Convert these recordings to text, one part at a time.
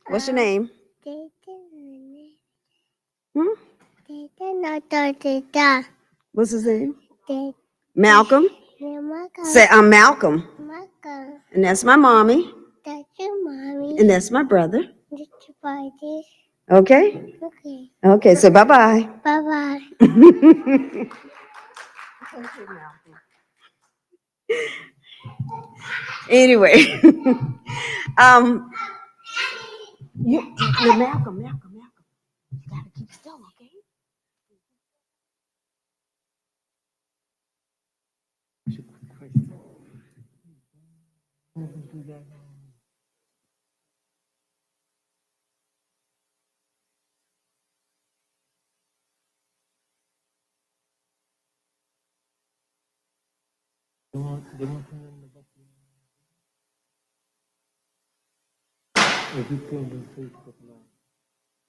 What's your name? Hmm? What's his name? Malcolm. Say, I'm Malcolm. And that's my mommy. And that's my brother. Okay? Okay, so bye-bye. Anyway, you're Malcolm. You gotta keep still, okay?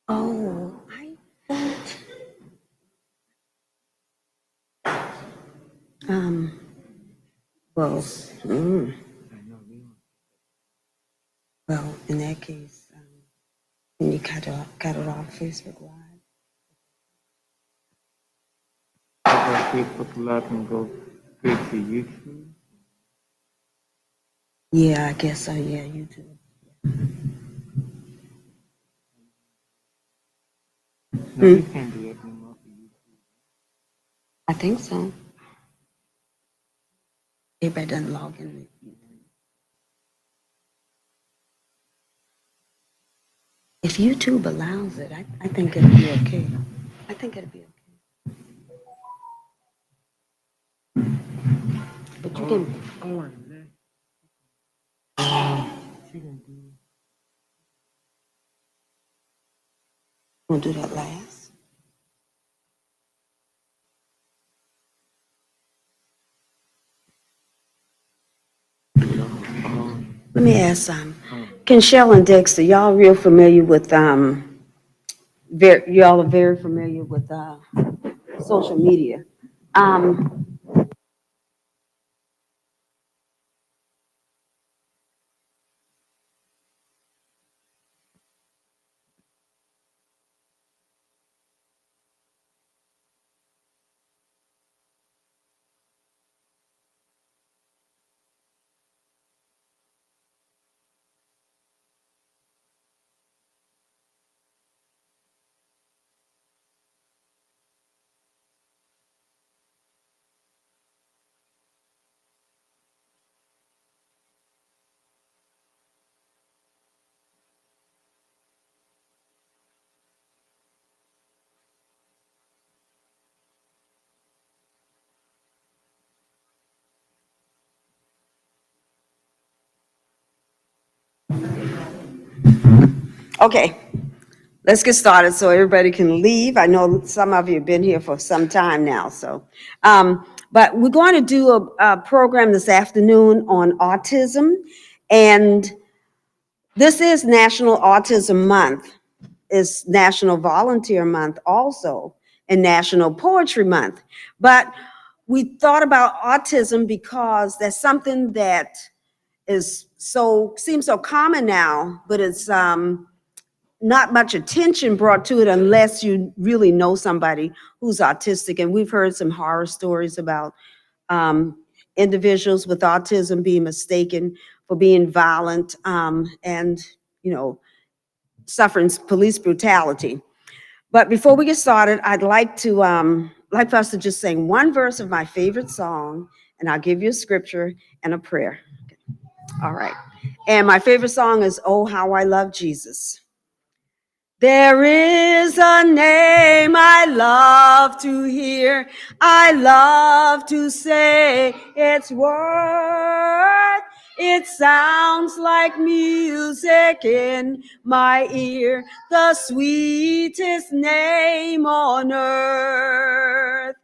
Oh, I thought. Well, well, in that case, can you cut it off Facebook Live? Facebook Live and go straight to YouTube. Yeah, I guess so. Yeah, YouTube. No, you can't do it anymore for YouTube. I think so. Everybody doesn't log in. If YouTube allows it, I think it'll be okay. I think it'll be okay. But you can. We'll do that last. Let me ask can Shell and Dexter, y'all real familiar with y'all are very familiar with social media. Okay, let's get started so everybody can leave. I know some of you have been here for some time now, so. But we're going to do a program this afternoon on autism, and this is National Autism Month. It's National Volunteer Month also, and National Poetry Month. But we thought about autism because that's something that seems so common now, but it's not much attention brought to it unless you really know somebody who's autistic. And we've heard some horror stories about individuals with autism being mistaken for being violent and, suffering police brutality. But before we get started, I'd like for us to just sing one verse of my favorite song, and I'll give you a scripture and a prayer. All right. And my favorite song is "Oh, How I Love Jesus." There is a name I love to hear, I love to say its worth. It sounds like music in my ear, the sweetest name on earth.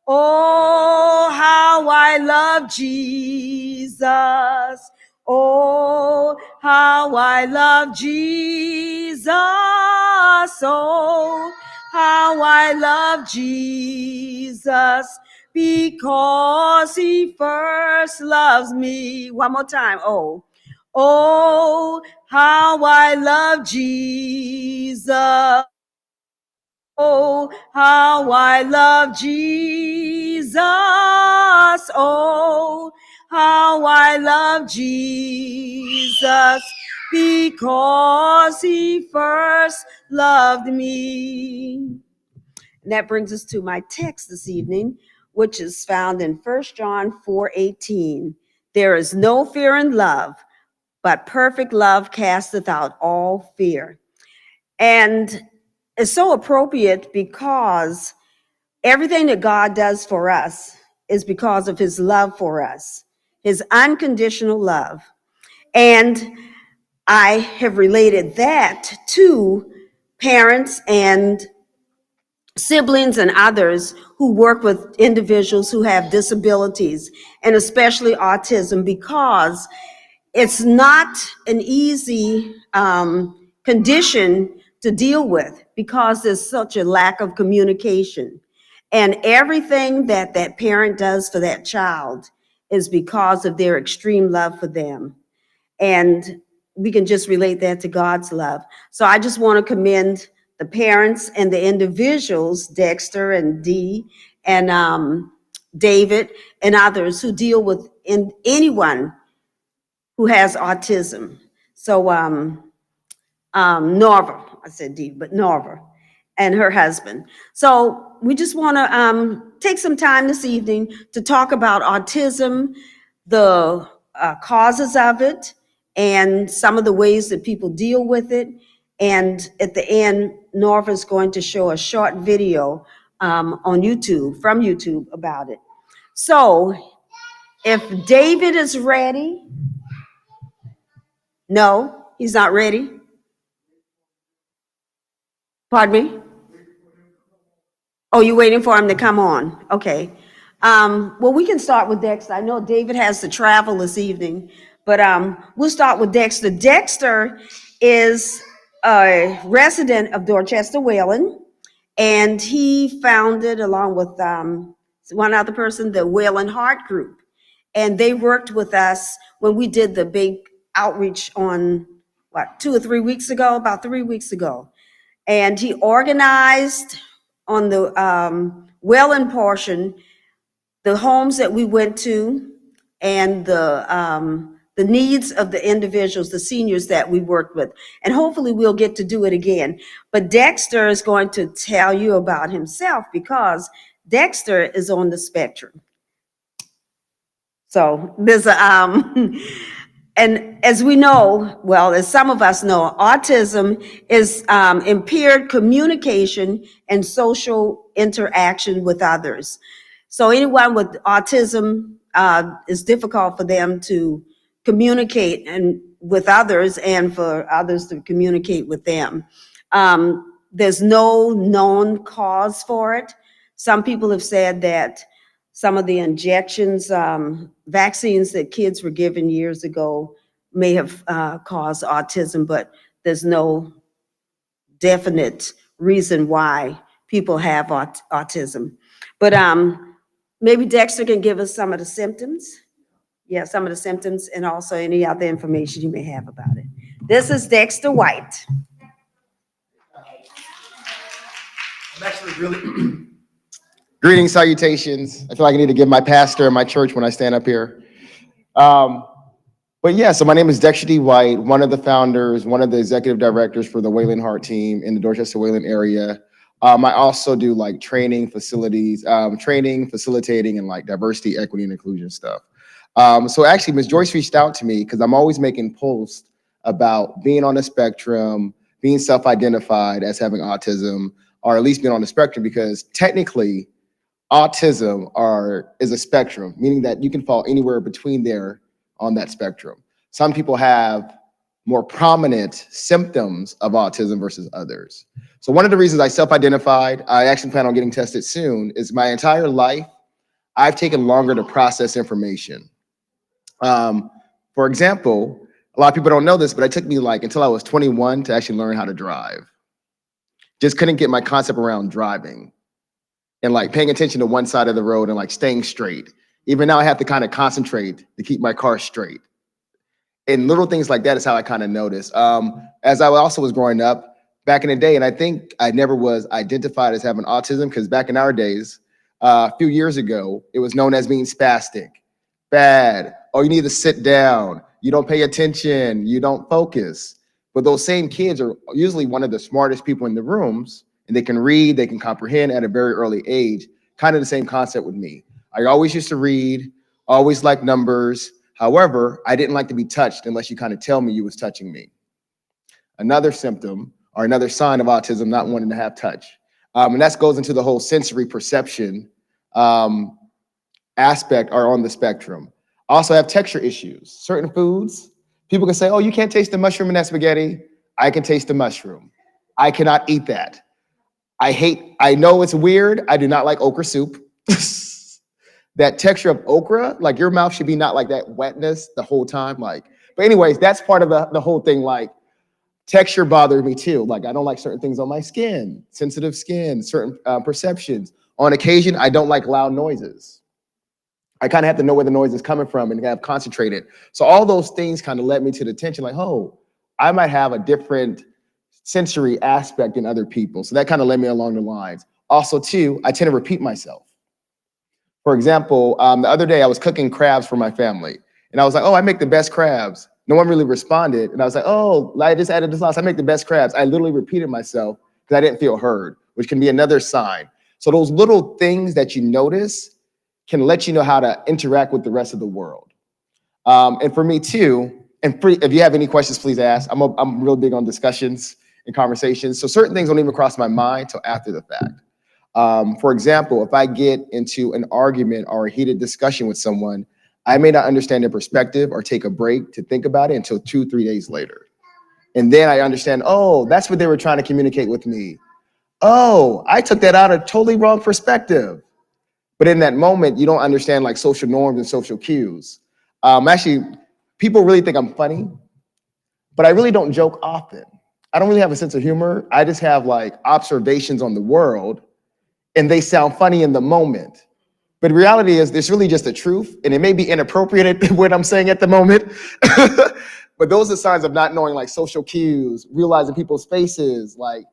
Oh, how I love Jesus. Oh, how I love Jesus. Oh, how I love Jesus. Because he first loves me. One more time. Oh, Oh, how I love Jesus. Oh, how I love Jesus. Oh, how I love Jesus, because he first loved me. And that brings us to my text this evening, which is found in 1 John 4:18. There is no fear in love, but perfect love casteth out all fear. And it's so appropriate because everything that God does for us is because of his love for us, his unconditional love. And I have related that to parents and siblings and others who work with individuals who have disabilities, and especially autism, because it's not an easy condition to deal with, because there's such a lack of communication. And everything that that parent does for that child is because of their extreme love for them. And we can just relate that to God's love. So I just want to commend the parents and the individuals, Dexter and Dee and David and others who deal with anyone who has autism. So Norva, I said Dee, but Norva and her husband. So we just want to take some time this evening to talk about autism, the causes of it, and some of the ways that people deal with it. And at the end, Norva is going to show a short video on YouTube, from YouTube, about it. So if David is ready, no, he's not ready. Pardon me? Oh, you're waiting for him to come on? Okay. Well, we can start with Dexter. I know David has to travel this evening, but we'll start with Dexter. Dexter is a resident of Dorchester, Wayland, and he founded, along with one other person, the Wayland Heart Group. And they worked with us when we did the big outreach on, what, 2 or 3 weeks ago, about 3 weeks ago. And he organized on the Wayland portion the homes that we went to, and the needs of the individuals, the seniors that we worked with. And hopefully we'll get to do it again. But Dexter is going to tell you about himself, because Dexter is on the spectrum. So there's a and as we know, well, as some of us know, autism is impaired communication and social interaction with others. So anyone with autism, is difficult for them to communicate and with others, and for others to communicate with them. There's no known cause for it. Some people have said that some of the injections, vaccines that kids were given years ago may have caused autism, but there's no definite reason why people have autism. But maybe Dexter can give us some of the symptoms. Yeah, some of the symptoms, and also any other information you may have about it. This is Dexter White. I'm actually really greetings, salutations. I feel like I need to give my pastor and my church when I stand up here. But yeah, so my name is Dexter D. White, one of the founders, one of the executive directors for the Wayland Heart team in the Dorchester Wayland area. I also do like training, facilities, training, facilitating, and like diversity, equity, and inclusion stuff. So actually, Ms. Joyce reached out to me because I'm always making posts about being on the spectrum, being self-identified as having autism, or at least being on the spectrum, because technically autism is a spectrum, meaning that you can fall anywhere between there on that spectrum. Some people have more prominent symptoms of autism versus others. So one of the reasons I self-identified, I actually plan on getting tested soon, is my entire life, I've taken longer to process information. For example, a lot of people don't know this, but it took me like until I was 21 to actually learn how to drive. Just couldn't get my concept around driving and like paying attention to one side of the road and like staying straight. Even now I have to kind of concentrate to keep my car straight. And little things like that is how I kind of noticed. As I also was growing up back in the day, and I think I never was identified as having autism because back in our days, a few years ago, it was known as being spastic, bad. Oh, you need to sit down. You don't pay attention. You don't focus. But those same kids are usually one of the smartest people in the rooms, and they can read, they can comprehend at a very early age. Kind of the same concept with me. I always used to read, always liked numbers. However, I didn't like to be touched unless you kind of tell me you was touching me. Another symptom or another sign of autism, not wanting to have touch. And that goes into the whole sensory perception aspect are on the spectrum. I also have texture issues. Certain foods, people can say, oh, you can't taste the mushroom in that spaghetti. I can taste the mushroom. I cannot eat that. I know it's weird. I do not like okra soup. That texture of okra, like your mouth should be not like that wetness the whole time. Like, but anyways, that's part of the whole thing. Like texture bothers me too. Like I don't like certain things on my skin, sensitive skin, certain perceptions. On occasion, I don't like loud noises. I kind of have to know where the noise is coming from and have concentrated. So all those things kind of led me to the attention like, oh, I might have a different sensory aspect than other people. So that kind of led me along the lines. Also too, I tend to repeat myself. For example, the other day I was cooking crabs for my family and I was like, oh, I make the best crabs. No one really responded. And I was like, oh, I just added this sauce. I make the best crabs. I literally repeated myself because I didn't feel heard, which can be another sign. So those little things that you notice can let you know how to interact with the rest of the world. And for me too, if you have any questions, please ask. I'm real big on discussions and conversations. So certain things don't even cross my mind till after the fact. For example, if I get into an argument or a heated discussion with someone, I may not understand their perspective or take a break to think about it until 2-3 days later. And then I understand, oh, that's what they were trying to communicate with me. Oh, I took that out of totally wrong perspective. But in that moment, you don't understand like social norms and social cues. Actually, people really think I'm funny, but I really don't joke often. I don't really have a sense of humor. I just have like observations on the world and they sound funny in the moment. But the reality is it's really just the truth. And it may be inappropriate what I'm saying at the moment. But those are signs of not knowing like social cues, realizing people's faces, like,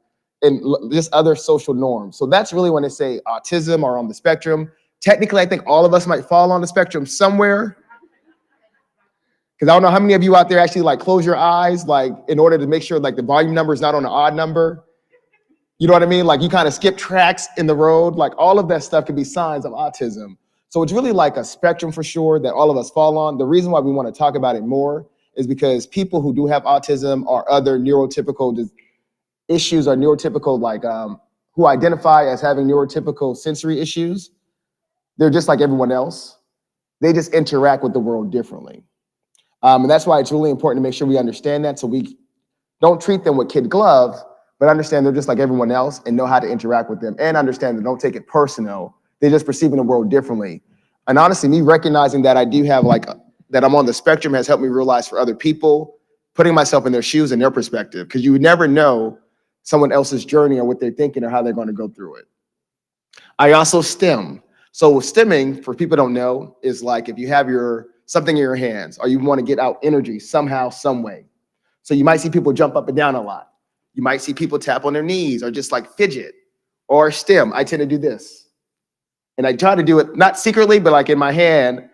and just other social norms. So that's really when they say autism or on the spectrum. Technically, I think all of us might fall on the spectrum somewhere. Because I don't know how many of you out there actually like close your eyes, like in order to make sure like the volume number is not on an odd number. You know what I mean? Like you kind of skip tracks in the road, like all of that stuff could be signs of autism. So it's really like a spectrum for sure that all of us fall on. The reason why we want to talk about it more is because people who do have autism or other neurotypical issues or neurotypical, like who identify as having neurotypical sensory issues, they're just like everyone else. They just interact with the world differently. And that's why it's really important to make sure we understand that so we don't treat them with kid glove, but understand they're just like everyone else and know how to interact with them and understand that don't take it personal. They're just perceiving the world differently. And honestly, me recognizing that I do have like, that I'm on the spectrum has helped me realize for other people, putting myself in their shoes and their perspective, because you would never know someone else's journey or what they're thinking or how they're going to go through it. I also STEM. So stimming, for people who don't know, is like if you have something in your hands or you want to get out energy somehow, some way. So you might see people jump up and down a lot. You might see people tap on their knees or just like fidget or stim. I tend to do this. And I try to do it, not secretly, but like in my hand,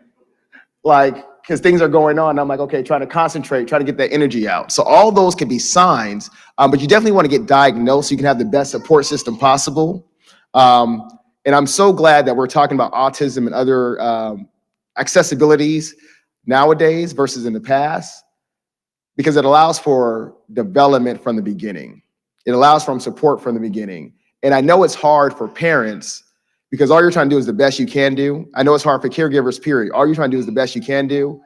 like, because things are going on. I'm like, okay, trying to concentrate, try to get that energy out. So all those can be signs, but you definitely want to get diagnosed so you can have the best support system possible. And I'm so glad that we're talking about autism and other accessibilities nowadays versus in the past, because it allows for development from the beginning. It allows for support from the beginning. And I know it's hard for parents because all you're trying to do is the best you can do. I know it's hard for caregivers, period. All you're trying to do is the best you can do.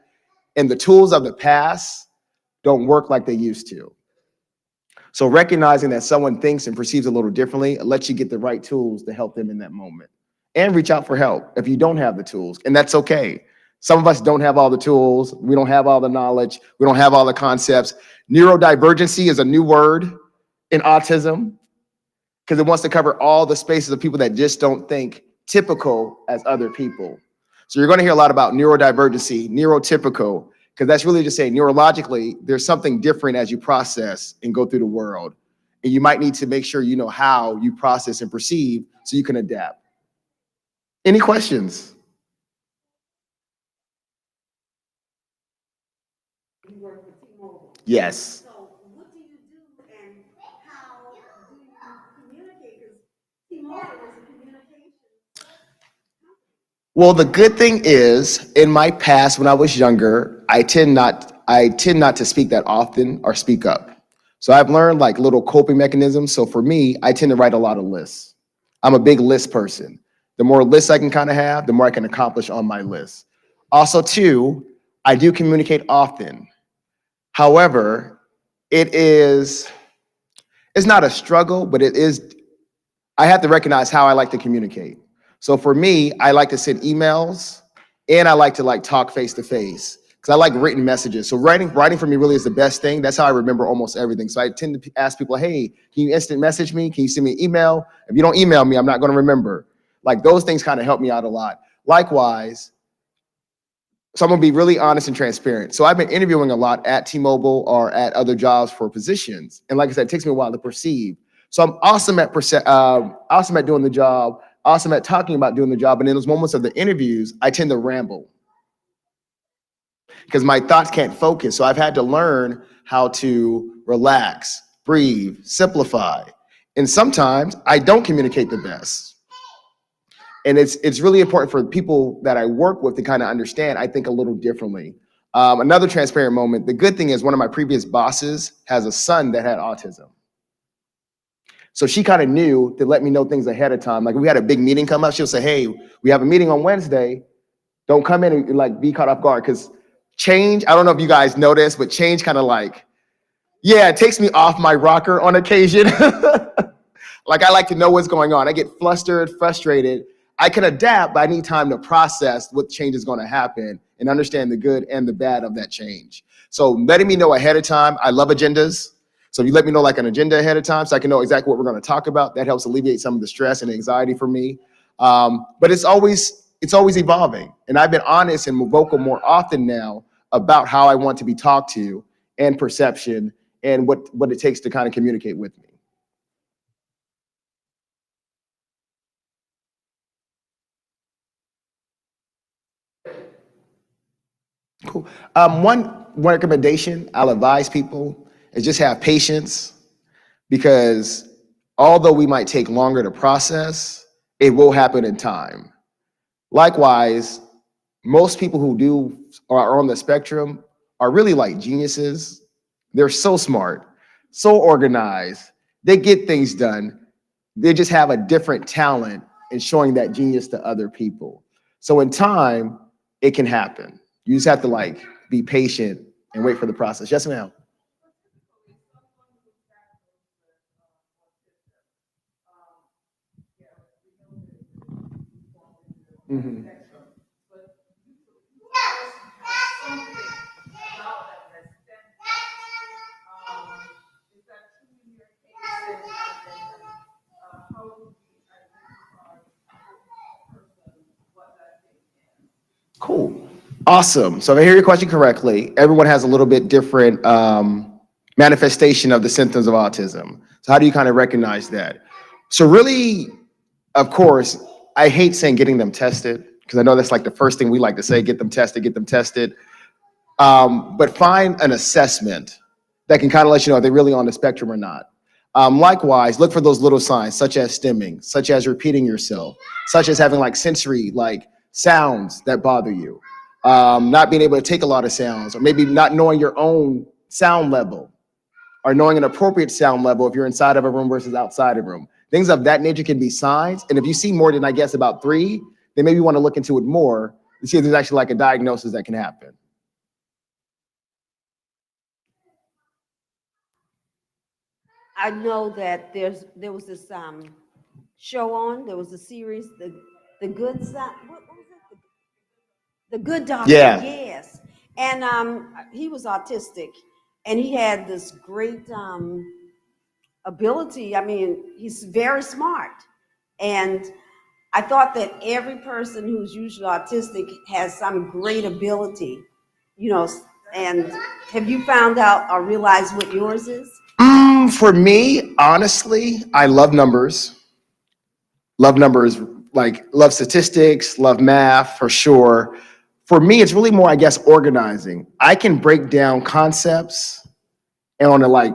And the tools of the past don't work like they used to. So recognizing that someone thinks and perceives a little differently, it lets you get the right tools to help them in that moment. And reach out for help if you don't have the tools, and that's okay. Some of us don't have all the tools. We don't have all the knowledge. We don't have all the concepts. Neurodivergency is a new word in autism because it wants to cover all the spaces of people that just don't think typical as other people. So you're going to hear a lot about neurodivergency, neurotypical, because that's really just saying neurologically, there's something different as you process and go through the world. And you might need to make sure you know how you process and perceive so you can adapt. Any questions? You work with T-Mobile. Yes. So what do you do and how do you communicate? Because T-Mobile is a communication. Well, the good thing is, in my past, when I was younger, I tend not to speak that often or speak up. So I've learned like little coping mechanisms. So for me, I tend to write a lot of lists. I'm a big list person. The more lists I can kind of have, the more I can accomplish on my list. Also, too, I do communicate often. However, it's not a struggle, but I have to recognize how I like to communicate. So for me, I like to send emails and I like to like talk face to face because I like written messages. So writing for me really is the best thing. That's how I remember almost everything. So I tend to ask people, hey, can you instant message me? Can you send me an email? If you don't email me, I'm not going to remember. Like those things kind of help me out a lot. Likewise, so I'm gonna be really honest and transparent. So I've been interviewing a lot at T-Mobile or at other jobs for positions. And like I said, it takes me a while to perceive. So I'm awesome at doing the job, awesome at talking about doing the job. And in those moments of the interviews, I tend to ramble because my thoughts can't focus. So I've had to learn how to relax, breathe, simplify. And sometimes I don't communicate the best. And it's really important for people that I work with to kind of understand, I think a little differently. Another transparent moment, the good thing is one of my previous bosses has a son that had autism. So she kind of knew to let me know things ahead of time. Like if we had a big meeting come up, she'll say, hey, we have a meeting on Wednesday. Don't come in and like be caught off guard. Because change, I don't know if you guys know this, but change kind of like, yeah, it takes me off my rocker on occasion. Like I like to know what's going on. I get flustered, frustrated. I can adapt, but I need time to process what change is going to happen and understand the good and the bad of that change. So letting me know ahead of time, I love agendas. So if you let me know like an agenda ahead of time so I can know exactly what we're going to talk about, that helps alleviate some of the stress and anxiety for me. But it's always evolving. And I've been honest and vocal more often now about how I want to be talked to and perception and what it takes to kind of communicate with me. Cool. One recommendation I'll advise people is just have patience because although we might take longer to process, it will happen in time. Likewise, most people who do or are on the spectrum are really like geniuses. They're so smart, so organized. They get things done. They just have a different talent in showing that genius to other people. So in time, it can happen. You just have to like be patient and wait for the process. Yes, ma'am. Mhm. Cool. Awesome. So if I hear your question correctly, everyone has a little bit different manifestation of the symptoms of autism. So how do you kind of recognize that? So really, of course, I hate saying getting them tested because I know that's like the first thing we like to say, get them tested, get them tested. But find an assessment that can kind of let you know if they're really on the spectrum or not. Likewise, look for those little signs, such as stimming, such as repeating yourself, such as having like sensory, like sounds that bother you, not being able to take a lot of sounds, or maybe not knowing your own sound level, or knowing an appropriate sound level if you're inside of a room versus outside of a room. Things of that nature can be signs. And if you see more than, I guess, about 3, then maybe you want to look into it more to see if there's actually like a diagnosis that can happen. I know that there was this show on. There was a series, the Good Son. What was it? The Good Doctor. Yeah. Yes, and he was autistic, and he had this great ability. I mean, he's very smart, and I thought that every person who's usually autistic has some great ability, you know, And have you found out or realized what yours is? For me, honestly, I love numbers. Love numbers, like love statistics, love math for sure. For me, it's really more, I guess, organizing. I can break down concepts and on a like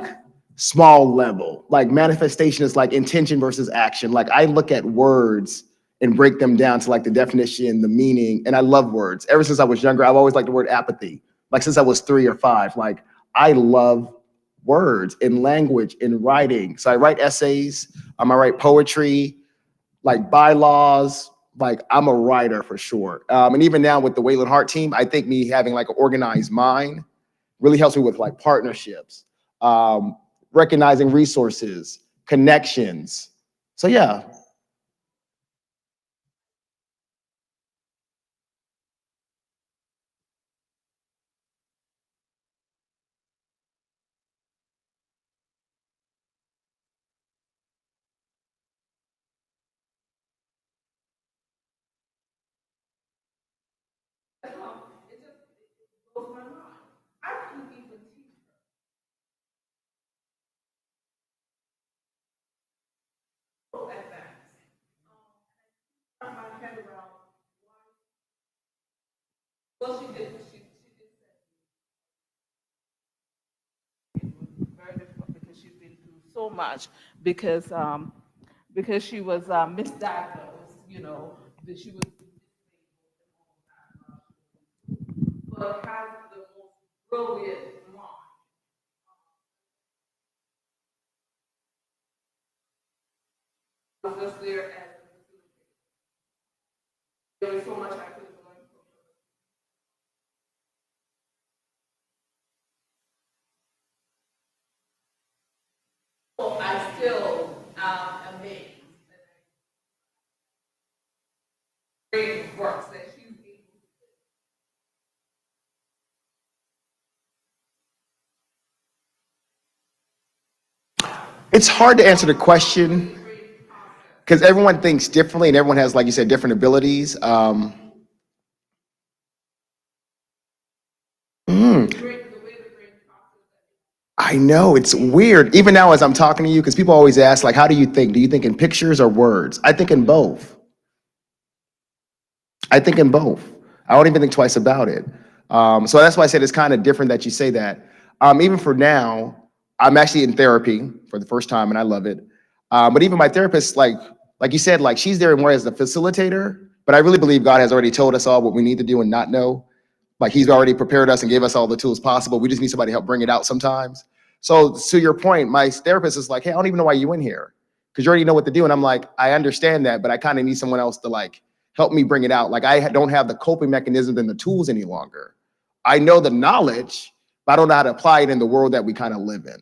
small level. Like manifestation is like intention versus action. Like I look at words and break them down to like the definition, the meaning, and I love words. Ever since I was younger, I've always liked the word apathy. Like since I was 3 or 5, like I love words in language, in writing. So I write essays, I write poetry, like bylaws. Like I'm a writer for sure. And even now with the Wayland Heart team, I think me having like an organized mind really helps me with like partnerships, um, recognizing resources, connections. So yeah, very difficult because she's been through so much because she was misdiagnosed, that she was but has the most brilliant mind. I was just there as a facilitator. There was so much I could have learned from her. So I still am amazed at the great works that she's able it's hard to answer the question because everyone thinks differently and everyone has, like you said, different abilities. I know it's weird. Even now, as I'm talking to you, because people always ask, like, how do you think? Do you think in pictures or words? I think in both. I think in both. I don't even think twice about it. So that's why I said it's kind of different that you say that. Even for now, I'm actually in therapy for the first time, and I love it. But even my therapist, like you said, like she's there more as the facilitator. But I really believe God has already told us all what we need to do and not know. Like He's already prepared us and gave us all the tools possible. We just need somebody to help bring it out sometimes. So to your point, my therapist is like, "Hey, I don't even know why you in here because you already know what to do." And I'm like, "I understand that, but I kind of need someone else to like help me bring it out. Like I don't have the coping mechanisms and the tools any longer. I know the knowledge, but I don't know how to apply it in the world that we kind of live in."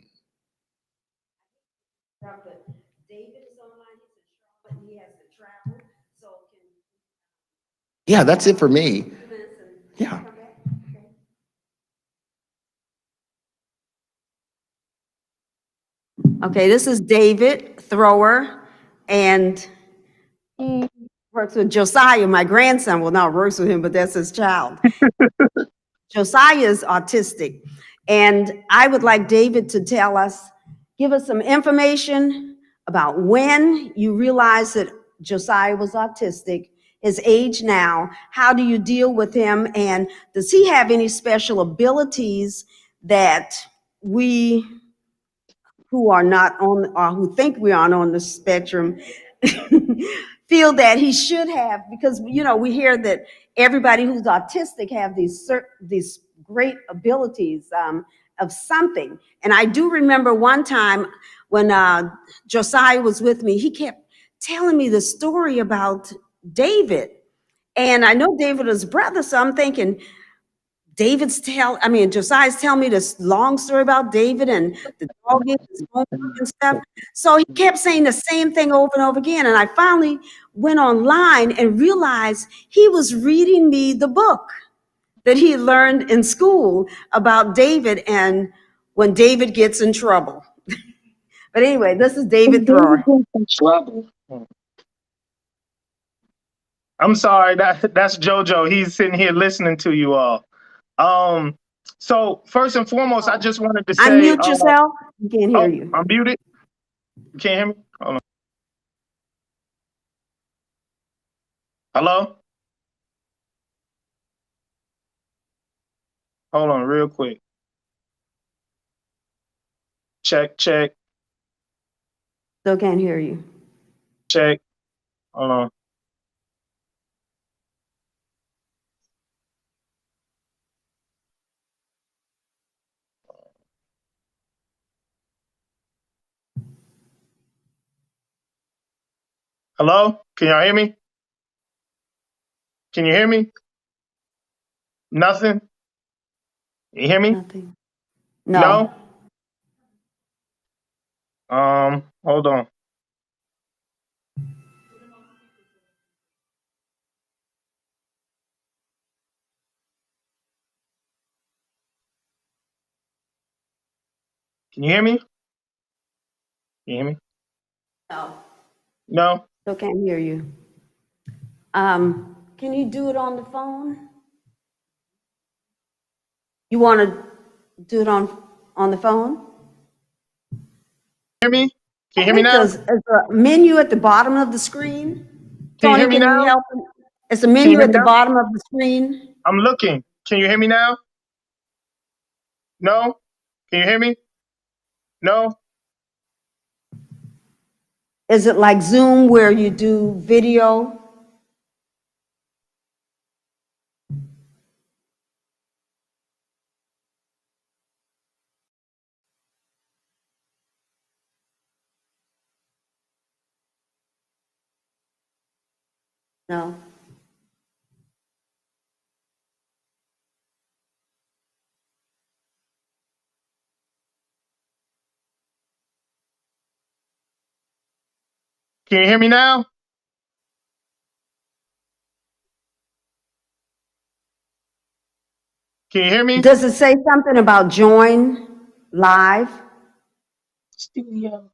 David is online. He's in Charlotte. He has to travel. So can Yeah, that's it for me. Yeah. come back? Okay, this is David Thrower, and he works with Josiah, my grandson. Well, not works with him, but that's his child. Josiah is autistic, and I would like David to tell us, give us some information about when you realized that Josiah was autistic, his age now, how do you deal with him, and does he have any special abilities that we who are not on or who think we aren't on the spectrum feel that he should have, because we hear that everybody who's autistic have these great abilities of something. And I do remember one time when Josiah was with me, he kept telling me the story about David, and I know David is brother, so I'm thinking Josiah's telling me this long story about David and the dog eating his homework and stuff. So he kept saying the same thing over and over again. And I finally went online and realized he was reading me the book that he learned in school about David and when David gets in trouble. But anyway, this is David Thrower. I'm sorry, that's JoJo. He's sitting here listening to you all. Um, So first and foremost, I just wanted to say, Unmute yourself. We can't hear oh, you. I'm muted. You can't hear me? Hold on. Hello? Hold on real quick. Check, check, Still can't hear you. check. Hold on. Hello? Can y'all hear me? Can you hear me? Nothing? You hear me? Nothing. No. Hold on. Can you hear me? Can you hear me? No. No? Still can't hear you. Can you do it on the phone? You want to do it on the phone? Hear me? Can you I hear me think now? there's a menu at the bottom of the screen. Can you Tony, hear me can you now? help? It's a Can you menu hear at me the now? bottom of the screen. I'm looking. Can you hear me now? No? Can you hear me? No? Is it like Zoom where you do video? No. Can you hear me now? Can you hear me? Does it say something about join live? Studio.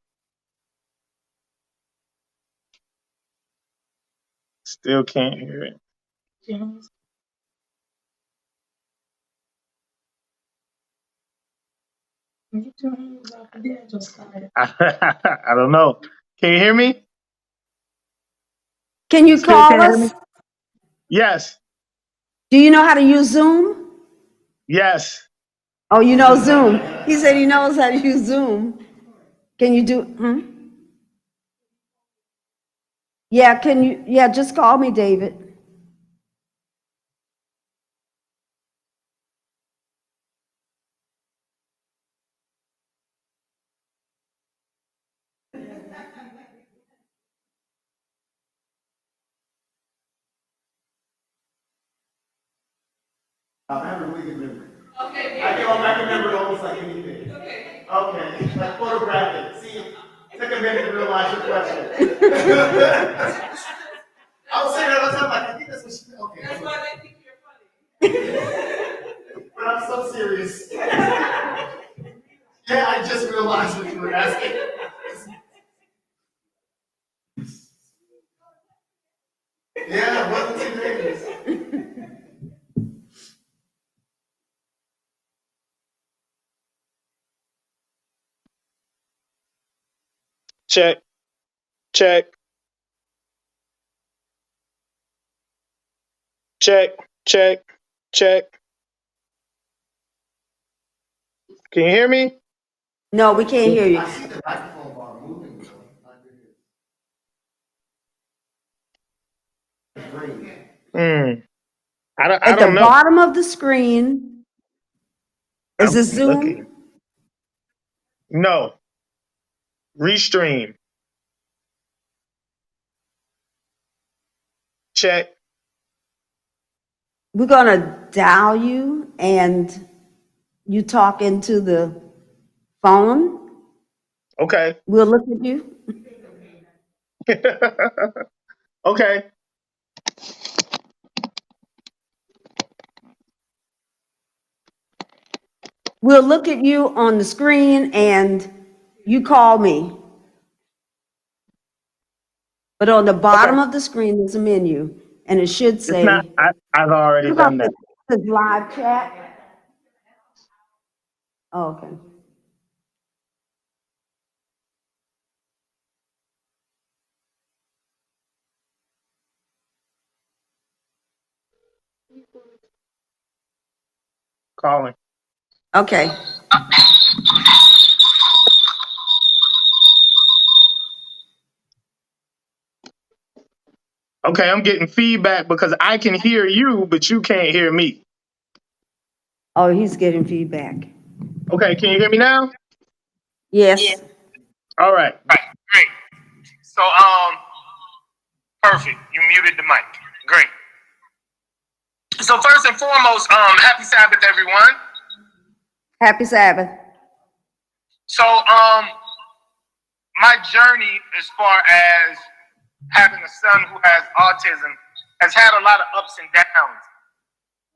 Still can't hear it. I don't know. Can you hear me? Can you Still call can't hear me? us? Yes. Do you know how to use Zoom? Yes. Oh, you know Zoom. He said he knows how to use Zoom. Can you do? Yeah, can you? Yeah, just call me, David. I have a really good memory. Okay. I can remember almost like anything. Okay. Like photographic. See, take a minute to realize your question. I was saying that all the time, like, I think that's what she, okay. That's why they think you're funny. But I'm so serious. Yeah, I just realized what you were asking. Yeah, what the 2 things? Check. Check. Check. Check. Check. Can you hear me? No, we can't hear you. I see the microphone bar moving though. I At the don't know. bottom of the screen, is this I'm looking. Zoom? No. Restream. Check. We're gonna dial you and you talk into the phone. Okay. We'll look at you. Okay. We'll look at you on the screen and you call me. But on the bottom of the screen, there's a menu and it should It's not. say, I've already look up done that. the live chat. Oh, okay. Calling. Okay. Okay, I'm getting feedback because I can hear you, but you can't hear me. Oh, he's getting feedback. Okay, can you hear me now? Yes. All right. Great. So, perfect. You muted the mic. Great. So first and foremost, happy Sabbath, everyone. Happy Sabbath. So, my journey as far as having a son who has autism has had a lot of ups and downs.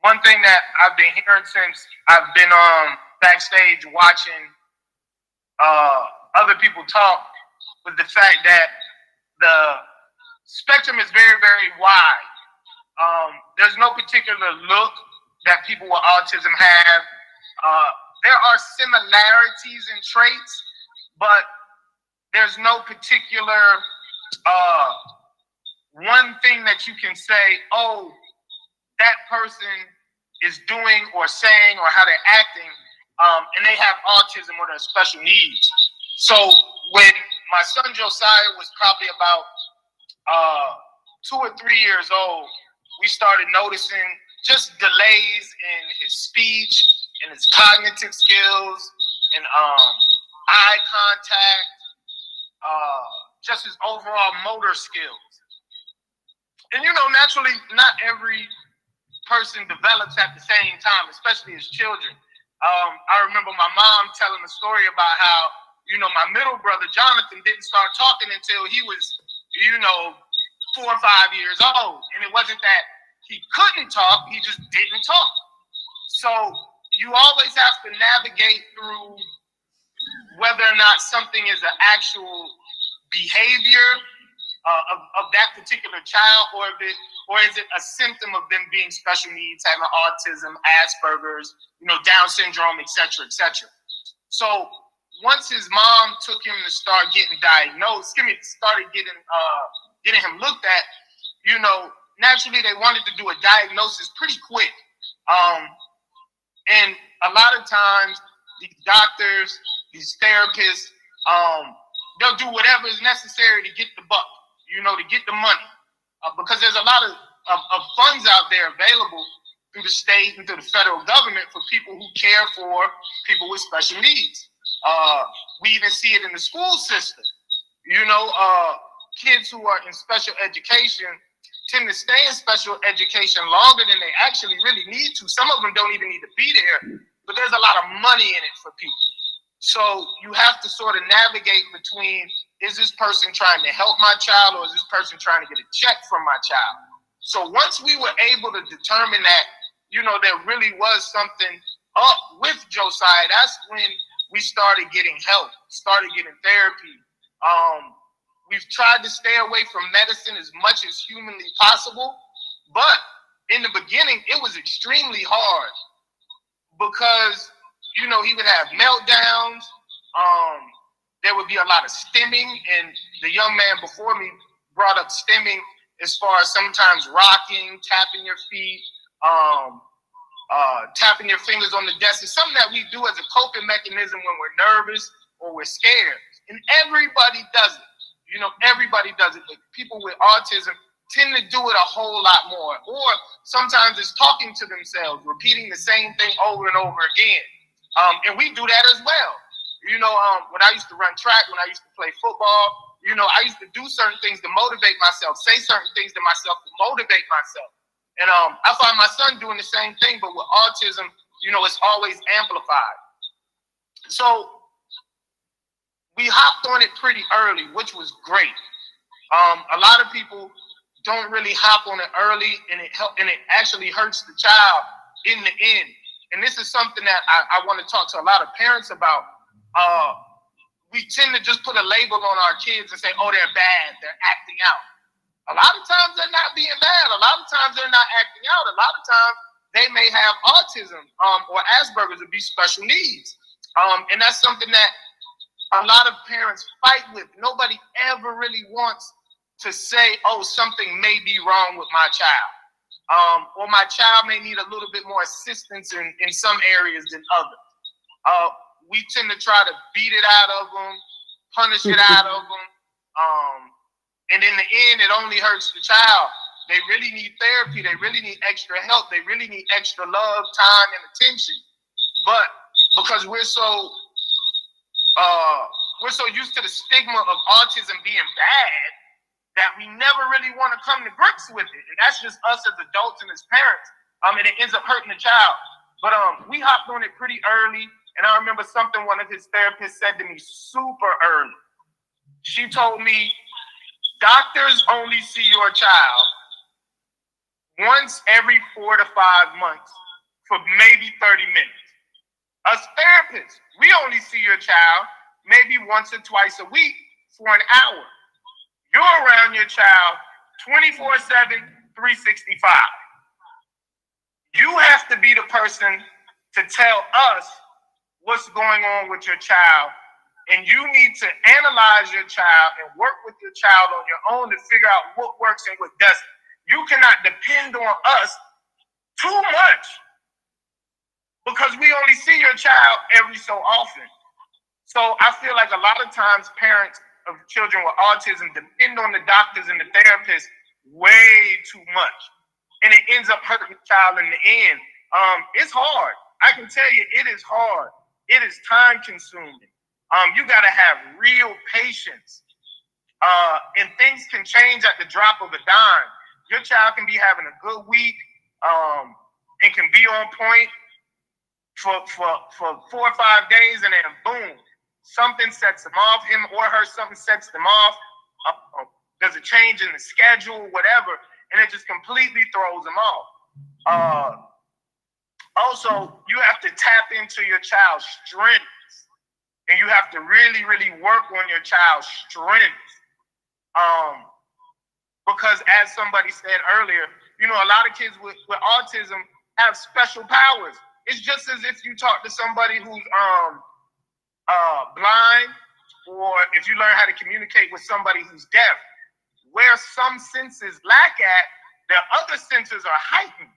One thing that I've been hearing since I've been backstage watching other people talk was the fact that the spectrum is very, very wide. There's no particular look that people with autism have. There are similarities in traits, but there's no particular one thing that you can say, oh, that person is doing or saying or how they're acting, and they have autism or they're special needs. So when my son Josiah was probably about 2 or 3 years old, we started noticing just delays in his speech, in his cognitive skills, in eye contact, just his overall motor skills. And naturally, not every person develops at the same time, especially as children. I remember my mom telling a story about how, my middle brother, Jonathan, didn't start talking until he was, 4 or 5 years old. And it wasn't that he couldn't talk, he just didn't talk. So you always have to navigate through whether or not something is an actual behavior of that particular child, or is it a symptom of them being special needs, having autism, Asperger's, Down syndrome, etc., etc. So once his mom took him to start getting diagnosed, started getting him looked at, naturally they wanted to do a diagnosis pretty quick. And a lot of times these doctors, these therapists, they'll do whatever is necessary to get the buck, to get the money, because there's a lot of funds out there available through the state and through the federal government for people who care for people with special needs. We even see it in the school system. Kids who are in special education tend to stay in special education longer than they actually really need to. Some of them don't even need to be there, but there's a lot of money in it for people. So you have to sort of navigate between, is this person trying to help my child, or is this person trying to get a check from my child? So once we were able to determine that, there really was something up with Josiah, that's when we started getting help, started getting therapy. We've tried to stay away from medicine as much as humanly possible, but in the beginning, it was extremely hard because, he would have meltdowns. There would be a lot of stimming, and the young man before me brought up stimming as far as sometimes rocking, tapping your feet, tapping your fingers on the desk. It's something that we do as a coping mechanism when we're nervous or we're scared. And everybody does it. Everybody does it. But people with autism tend to do it a whole lot more. Or sometimes it's talking to themselves, repeating the same thing over and over again. And we do that as well. When I used to run track, when I used to play football, I used to do certain things to motivate myself, say certain things to myself to motivate myself. And I find my son doing the same thing, but with autism, it's always amplified. So we hopped on it pretty early, which was great. A lot of people don't really hop on it early, and it actually hurts the child in the end. And this is something that I want to talk to a lot of parents about. We tend to just put a label on our kids and say, oh, they're bad, they're acting out. A lot of times they're not being bad. A lot of times they're not acting out. A lot of times they may have autism or Asperger's or be special needs. And that's something that a lot of parents fight with. Nobody ever really wants to say, oh, something may be wrong with my child. Or my child may need a little bit more assistance in some areas than others. We tend to try to beat it out of them, punish it out of them. And in the end, it only hurts the child. They really need therapy. They really need extra help. They really need extra love, time, and attention. But because we're so used to the stigma of autism being bad that we never really want to come to grips with it. And that's just us as adults and as parents. And it ends up hurting the child. But we hopped on it pretty early. And I remember something one of his therapists said to me super early. She told me, doctors only see your child once every 4 to 5 months for maybe 30 minutes. Us therapists, we only see your child maybe once or twice a week for an hour. You're around your child 24/7, 365. You have to be the person to tell us what's going on with your child. And you need to analyze your child and work with your child on your own to figure out what works and what doesn't. You cannot depend on us too much because we only see your child every so often. So I feel like a lot of times parents of children with autism depend on the doctors and the therapists way too much. And it ends up hurting the child in the end. It's hard. I can tell you it is hard. It is time consuming. You got to have real patience. And things can change at the drop of a dime. Your child can be having a good week and can be on point for 4 or 5 days, and then boom, something sets them off, him or her, something sets them off. There's a change in the schedule, whatever, and it just completely throws them off. Also, you have to tap into your child's strengths, and you have to really, really work on your child's strengths. Because as somebody said earlier, you know, a lot of kids with autism have special powers. It's just as if you talk to somebody who's blind, or if you learn how to communicate with somebody who's deaf. Where some senses lack at, their other senses are heightened.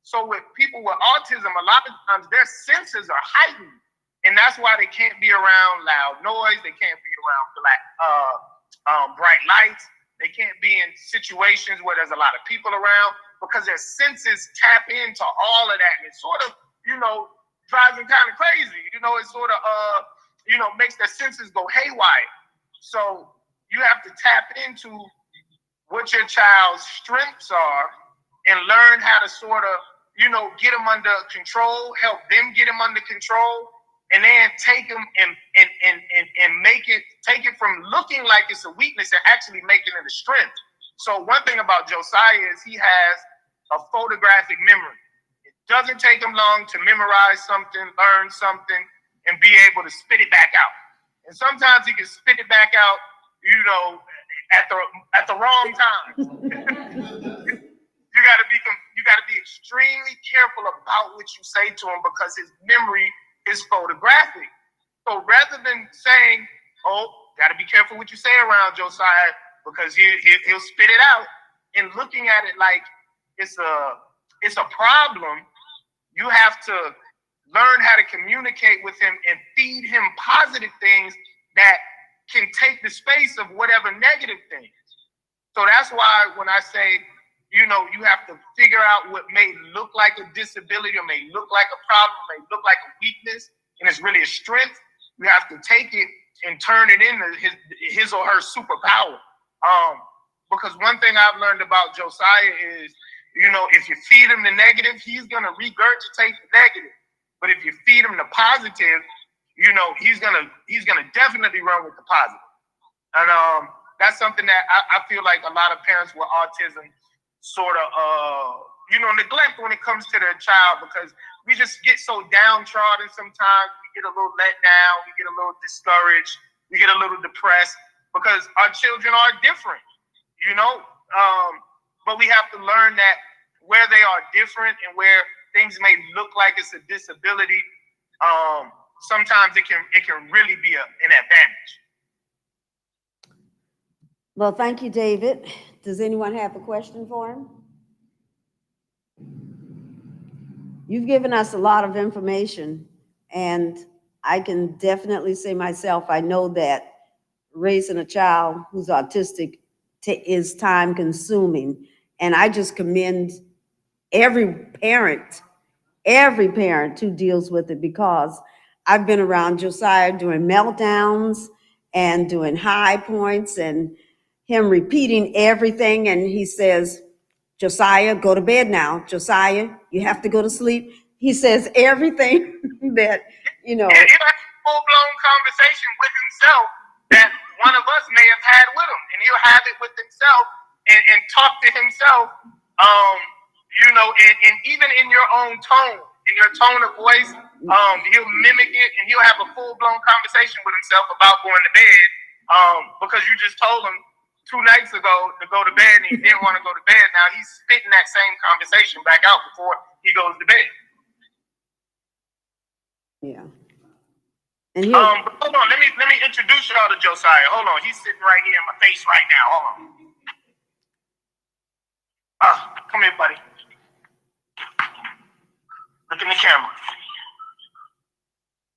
So with people with autism, a lot of times their senses are heightened. And that's why they can't be around loud noise. They can't be around bright lights. They can't be in situations where there's a lot of people around because their senses tap into all of that. And it sort of, you know, drives them kind of crazy. You know, it sort of, makes their senses go haywire. So you have to tap into what your child's strengths are and learn how to sort of, get them under control, help them get them under control, and then take them and take it from looking like it's a weakness and actually making it a strength. So one thing about Josiah is he has a photographic memory. It doesn't take him long to memorize something, learn something, and be able to spit it back out. And sometimes he can spit it back out, at the wrong time. You gotta be extremely careful about what you say to him because his memory is photographic. So rather than saying, "Oh, gotta be careful what you say around Josiah because he'll spit it out," and looking at it like it's a problem, you have to learn how to communicate with him and feed him positive things that can take the space of whatever negative things. So that's why when I say, you have to figure out what may look like a disability or may look like a problem, may look like a weakness, and it's really a strength. You have to take it and turn it into his or her superpower. Because one thing I've learned about Josiah is, if you feed him the negative, he's gonna regurgitate the negative. But if you feed him the positive, he's gonna definitely run with the positive. And that's something that I feel like a lot of parents with autism sort of neglect when it comes to their child, because we just get so downtrodden sometimes. We get a little let down, we get a little discouraged, we get a little depressed because our children are different, but we have to learn that where they are different and where things may look like it's a disability, sometimes it can really be an advantage. Well, thank you, David. Does anyone have a question for him? You've given us a lot of information, and I can definitely say myself, I know that raising a child who's autistic is time consuming. And I just commend every parent who deals with it, because I've been around Josiah doing meltdowns and doing high points and him repeating everything. And he says, Josiah, go to bed now. Josiah, you have to go to sleep. He says everything that, you know. And he'll have a full-blown conversation with himself that one of us may have had with him. And he'll have it with himself and talk to himself, you know, and even in your own tone, in your tone of voice, he'll mimic it, and he'll have a full-blown conversation with himself about going to bed, because you just told him 2 nights ago to go to bed, and he didn't want to go to bed. Now he's spitting that same conversation back out before he goes to bed. Yeah. And But hold on, let me introduce y'all to Josiah. Hold on, he's sitting right here in my face right now. Hold on. Come here, buddy. Look in the camera.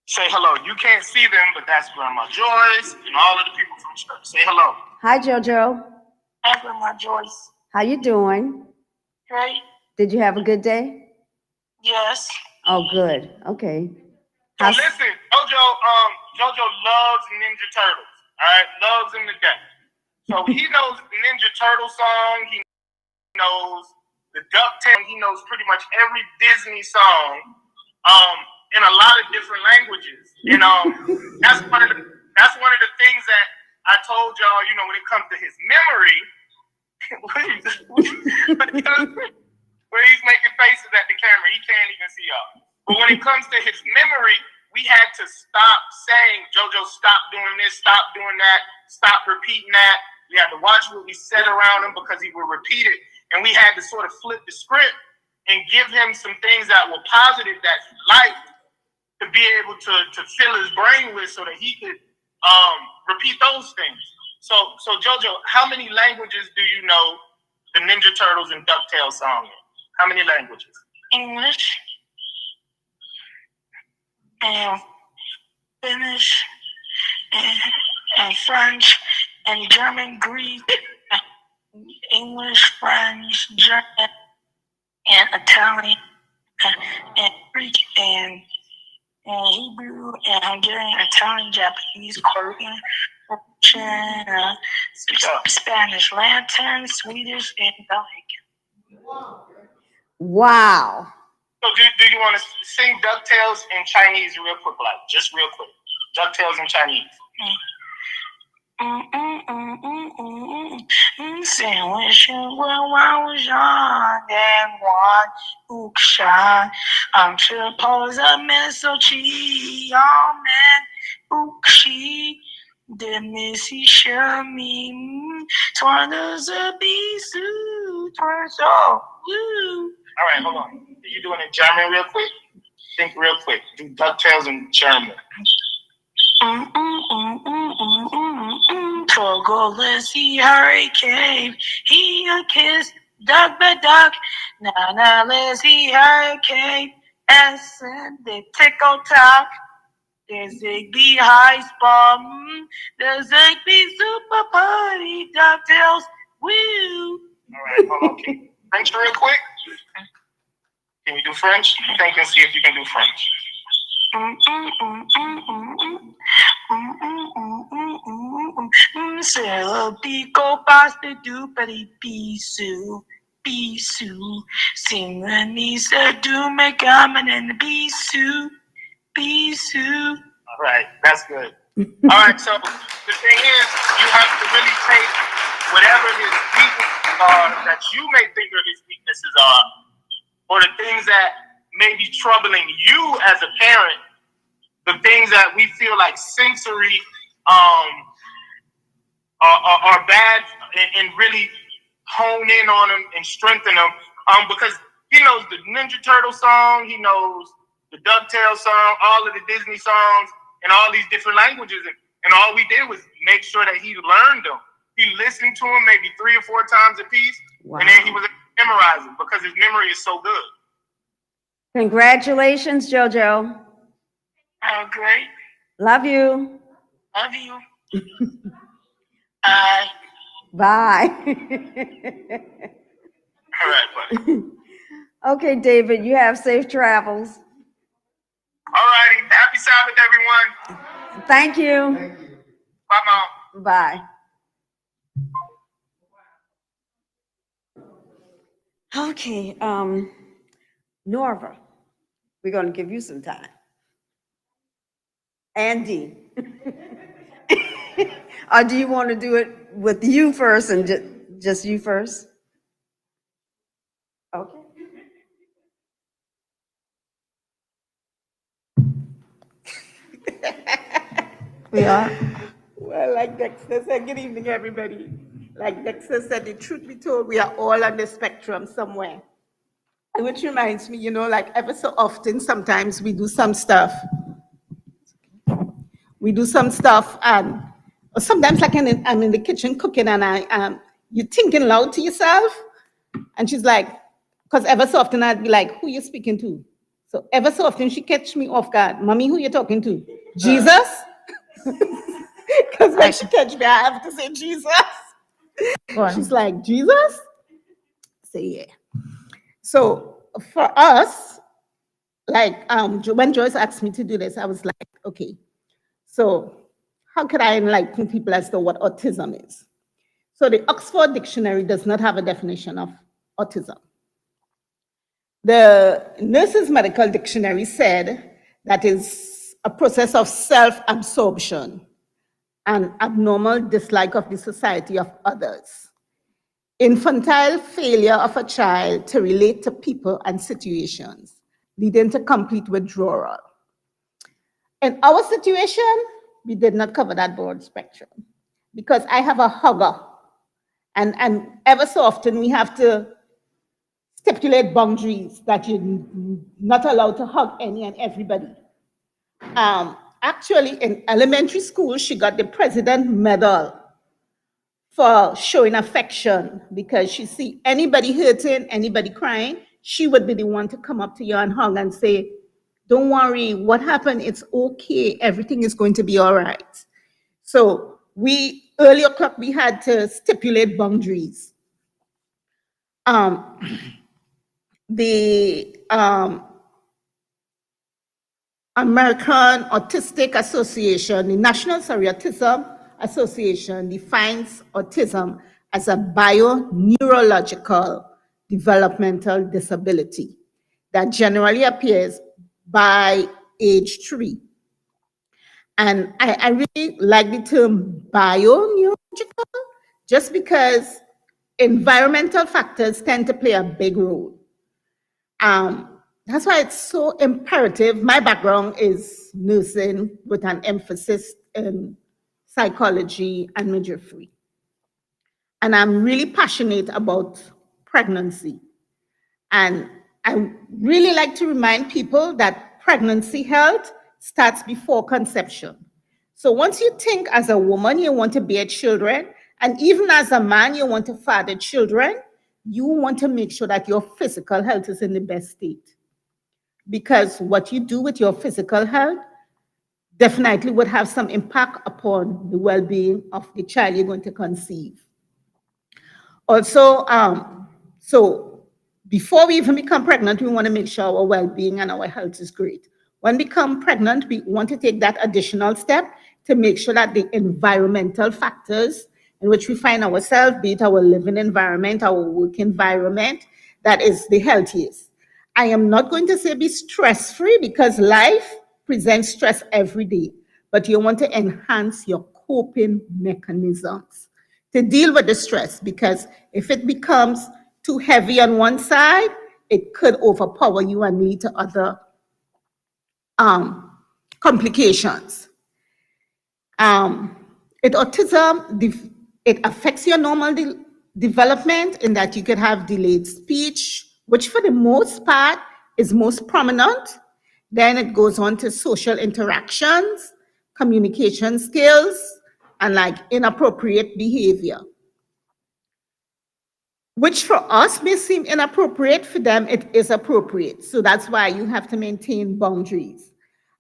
Say hello. You can't see them, but that's Grandma Joyce and all of the people from church. Say hello. Hi, JoJo. Hi, Grandma Joyce. How you doing? Great. Did you have a good day? Yes. Oh, good. Okay. So listen, JoJo loves Ninja Turtles. All right, loves them to death. So he knows the Ninja Turtle song. He knows the DuckTales. He knows pretty much every Disney song, in a lot of different languages. And that's one of the things that I told y'all. You know, when it comes to his memory, where he's making faces at the camera, he can't even see y'all. But when it comes to his memory, we had to stop saying, JoJo, stop doing this, stop doing that, stop repeating that. We had to watch what we said around him because he would repeat it. And we had to sort of flip the script and give him some things that were positive that he liked to be able to fill his brain with, so that he could repeat those things. So JoJo, how many languages do you know the Ninja Turtles and DuckTales song in? How many languages? English and Finnish and French and German, Greek, English, French, German, and Italian, and Greek, and Hebrew, and Hungarian, Italian, Japanese, Korean, Russian, Spanish, Latin, Swedish, and Belgian. Wow. So do you want to sing DuckTales in Chinese real quick, like just real quick? DuckTales in Chinese. 三位是问万物上电话不上昂着跑在面手起要面不起的那些生命传的是必须传授 All right, hold on. You doing it in German real quick? Think real quick. Do DuckTales in German. 错过了 sea hurricane, he a kiss, duck by duck, na let's see hurricane, and the tickle talk. There's Zigbee high spot, there's Zigbee super party, DuckTales, woo. All right, hold on. Okay. French real quick. Can you do French? Think and see if you can do French. C'est le pico passe de doupari bisou, bisou. Sing the nisa do make and bisou, bisou. All right, that's good. All right, so the thing is, you have to really take whatever his weaknesses are that you may think are his weaknesses are, or the things that may be troubling you as a parent, the things that we feel like sensory are bad, and really hone in on them and strengthen them, because he knows the Ninja Turtle song, he knows the DuckTales song, all of the Disney songs, and all these different languages. And all we did was make sure that he learned them. He listened to them maybe 3 or 4 times a piece, and then he was memorizing because his memory is so good. Congratulations, JoJo. Oh, great. Love you. Love you. Bye. Bye. All right, buddy. Okay, David, you have safe travels. All righty. Happy Sabbath, everyone. Thank you. Bye, Mom. Bye. Okay, Norva, we're going to give you some time. Andy. Or do you want to do it with you first and just you first? Okay. We are. Well, like Dexter said, good evening, everybody. Like Dexter said, the truth be told, we are all on the spectrum somewhere. Which reminds me, like ever so often, sometimes we do some stuff. And sometimes like I'm in the kitchen cooking and you're thinking loud to yourself. And she's like, because ever so often I'd be like, who you speaking to? So ever so often she catch me off guard. Mommy, who you talking to? Jesus? Because when she catch me, I have to say Jesus. She's like, Jesus? Say yeah. So for us, like when Joyce asked me to do this, I was like, okay, so how could I enlighten people as to what autism is? So the Oxford Dictionary does not have a definition of autism. The Nurse's Medical Dictionary said that is a process of self-absorption and abnormal dislike of the society of others. Infantile failure of a child to relate to people and situations, leading to complete withdrawal. In our situation, we did not cover that broad spectrum because I have a hugger, and ever so often we have to stipulate boundaries that you're not allowed to hug any and everybody. Actually, in elementary school, she got the President Medal for showing affection because she see anybody hurting, anybody crying, she would be the one to come up to you and hug and say, don't worry, what happened? It's okay. Everything is going to be all right. So early o'clock, we had to stipulate boundaries. The American Autistic Association, the National Autism Association defines autism as a bio-neurological developmental disability that generally appears by age 3. And I really like the term bio-neurological just because environmental factors tend to play a big role. That's why it's so imperative. My background is nursing with an emphasis in psychology and midwifery. And I'm really passionate about pregnancy. And I really like to remind people that pregnancy health starts before conception. So once you think as a woman, you want to bear children, and even as a man, you want to father children, you want to make sure that your physical health is in the best state. Because what you do with your physical health definitely would have some impact upon the well-being of the child you're going to conceive. Also, so before we even become pregnant, we want to make sure our well-being and our health is great. When we become pregnant, we want to take that additional step to make sure that the environmental factors in which we find ourselves, be it our living environment, our work environment, that is the healthiest. I am not going to say be stress-free because life presents stress every day, but you want to enhance your coping mechanisms to deal with the stress, because if it becomes too heavy on one side, it could overpower you and lead to other complications. Autism, it affects your normal development in that you could have delayed speech, which for the most part is most prominent Then it goes on to social interactions, communication skills, and like inappropriate behavior, which for us may seem inappropriate, for them it is appropriate. So that's why you have to maintain boundaries.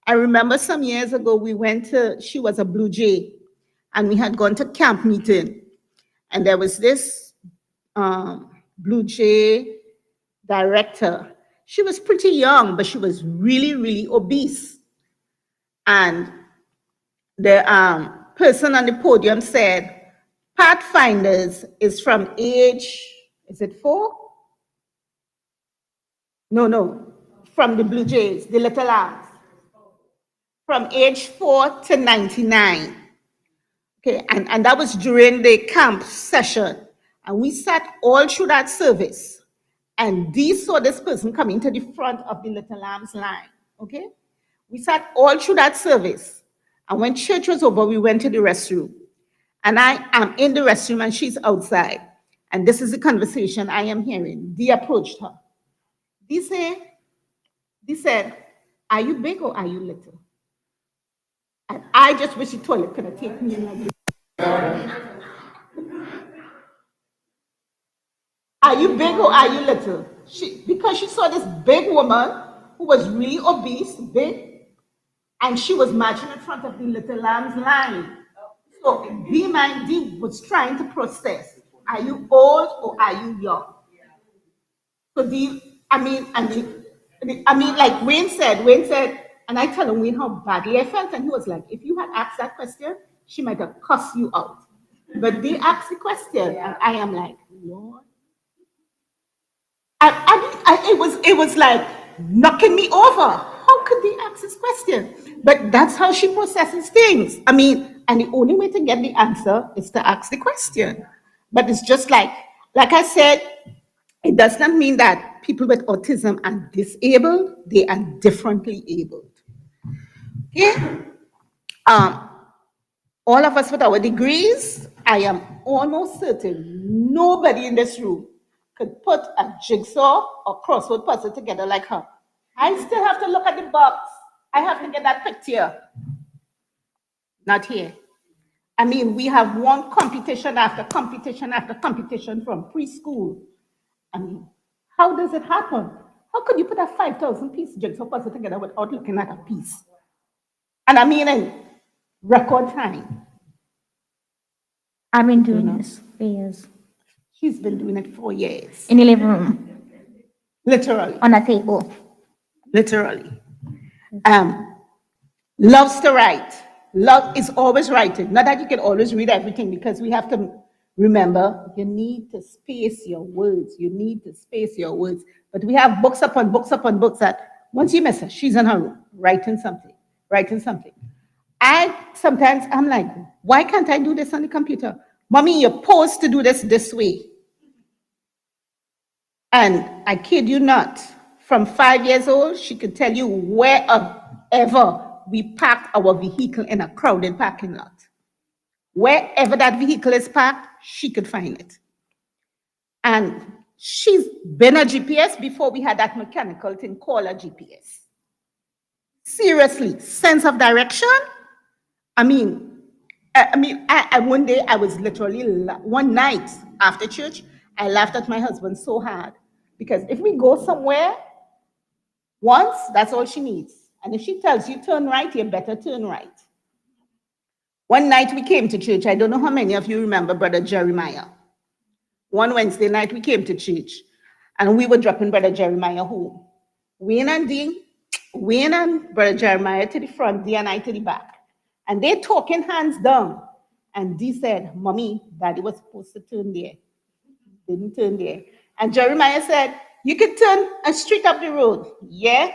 I remember some years ago, she was a Blue Jay, and we had gone to camp meeting, and there was this Blue Jay director. She was pretty young, but she was really, really obese. And the person on the podium said, Pathfinders is from age, is it 4? No, from the Blue Jays, the Little Lambs. From age 4 to 99. Okay, and that was during the camp session. And we sat all through that service. And Dee saw this person coming to the front of the Little Lambs line. Okay? We sat all through that service. And when church was over, we went to the restroom. And I am in the restroom and she's outside. And this is the conversation I am hearing. Dee approached her. Dee said, are you big or are you little? And I just wish the toilet could have taken me like this. Are you big or are you little? Because she saw this big woman who was really obese, big, and she was marching in front of the Little Lambs line. So Dee was trying to process, are you old or are you young? So like Wayne said, and I tell him Wayne how badly I felt, and he was like, if you had asked that question, she might have cussed you out. But they asked the question, and I am like, Lord. It was like knocking me over. How could they ask this question? But that's how she processes things. And the only way to get the answer is to ask the question. But it's just like I said, it does not mean that people with autism are disabled. They are differently abled. Okay? All of us with our degrees, I am almost certain nobody in this room could put a jigsaw or crossword puzzle together like her. I still have to look at the box. I have to get that picture. Not here. We have won competition after competition after competition from preschool. How does it happen? How could you put a 5,000-piece jigsaw puzzle together without looking at a piece? And in record time. I've been doing this for years. She's been doing it for years. In the living room. Literally. On a table. Literally. Loves to write. Love is always writing. Not that you can always read everything, because we have to remember, you need to space your words. You need to space your words. But we have books upon books upon books that once you miss her, she's in her room, writing something. Sometimes I'm like, why can't I do this on the computer? Mommy, you're supposed to do this way. And I kid you not, from 5 years old, she could tell you wherever we parked our vehicle in a crowded parking lot. Wherever that vehicle is parked, she could find it. And she's been a GPS before we had that mechanical thing called a GPS. Seriously, sense of direction. One day I was literally, one night after church, I laughed at my husband so hard, because if we go somewhere once, that's all she needs. And if she tells you turn right, you better turn right. One night we came to church. I don't know how many of you remember Brother Jeremiah. One Wednesday night we came to church, and we were dropping Brother Jeremiah home. Wayne and Brother Jeremiah to the front, Dee and I to the back. And they talking hands down. And Dee said, Mommy, Daddy was supposed to turn there. Didn't turn there. And Jeremiah said, you could turn a street up the road. Yeah.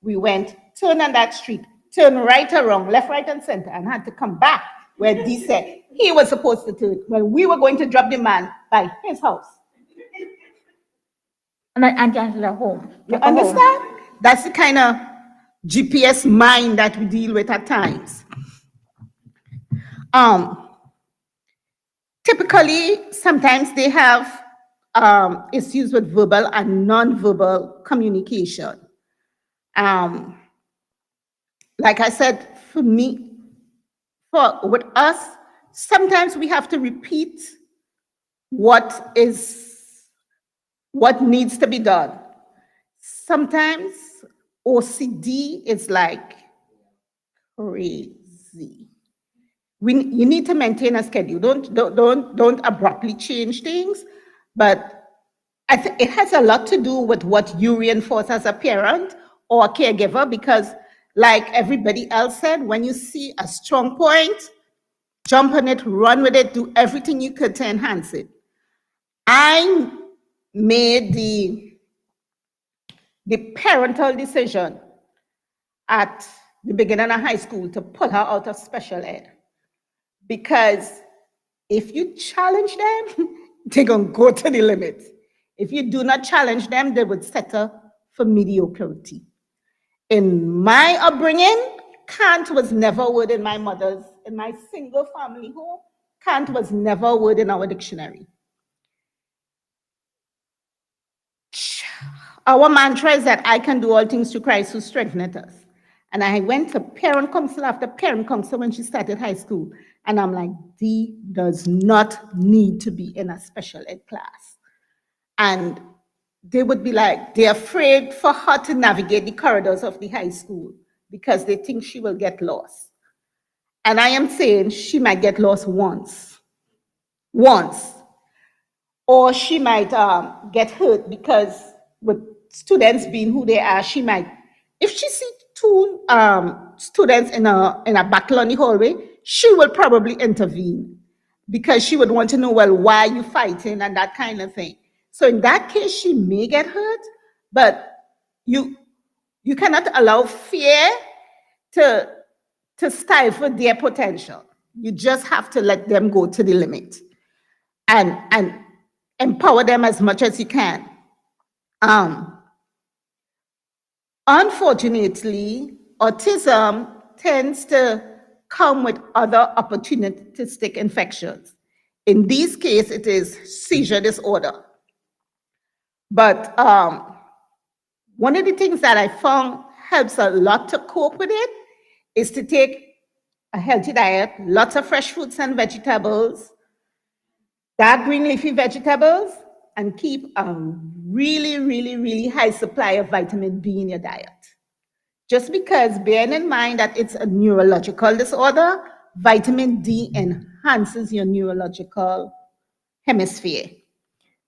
We went, turn on that street, turn right or wrong, left, right, and center, and had to come back where Dee said he was supposed to turn when we were going to drop the man by his house. And get at home. You understand? That's the kind of GPS mind that we deal with at times. Typically, sometimes they have issues with verbal and non-verbal communication. like I said, for me, with us, sometimes we have to repeat what needs to be done. Sometimes OCD is like crazy. You need to maintain a schedule. Don't abruptly change things. But it has a lot to do with what you reinforce as a parent or a caregiver, because like everybody else said, when you see a strong point, jump on it, run with it, do everything you could to enhance it. I made the parental decision at the beginning of high school to pull her out of special ed. Because if you challenge them, they're going to go to the limit. If you do not challenge them, they would settle for mediocrity. In my upbringing, can't was never a word in my single family home. Can't was never a word in our dictionary. Our mantra is that I can do all things through Christ who strengtheneth us. And I went to parent council after parent council when she started high school. And I'm like, Dee does not need to be in a special ed class. And they would be like, they're afraid for her to navigate the corridors of the high school because they think she will get lost. And I am saying she might get lost once. Or she might get hurt because with students being who they are, she might, if she sees two students in a battle on the hallway, she will probably intervene because she would want to know, well, why are you fighting and that kind of thing. So in that case, she may get hurt, but you cannot allow fear to stifle their potential. You just have to let them go to the limit and empower them as much as you can. Unfortunately, autism tends to come with other opportunistic infections. In this case, it is seizure disorder. But one of the things that I found helps a lot to cope with it is to take a healthy diet, lots of fresh fruits and vegetables, dark green leafy vegetables, and keep a really, really, really high supply of vitamin B in your diet. Just because, bearing in mind that it's a neurological disorder, vitamin D enhances your neurological hemisphere.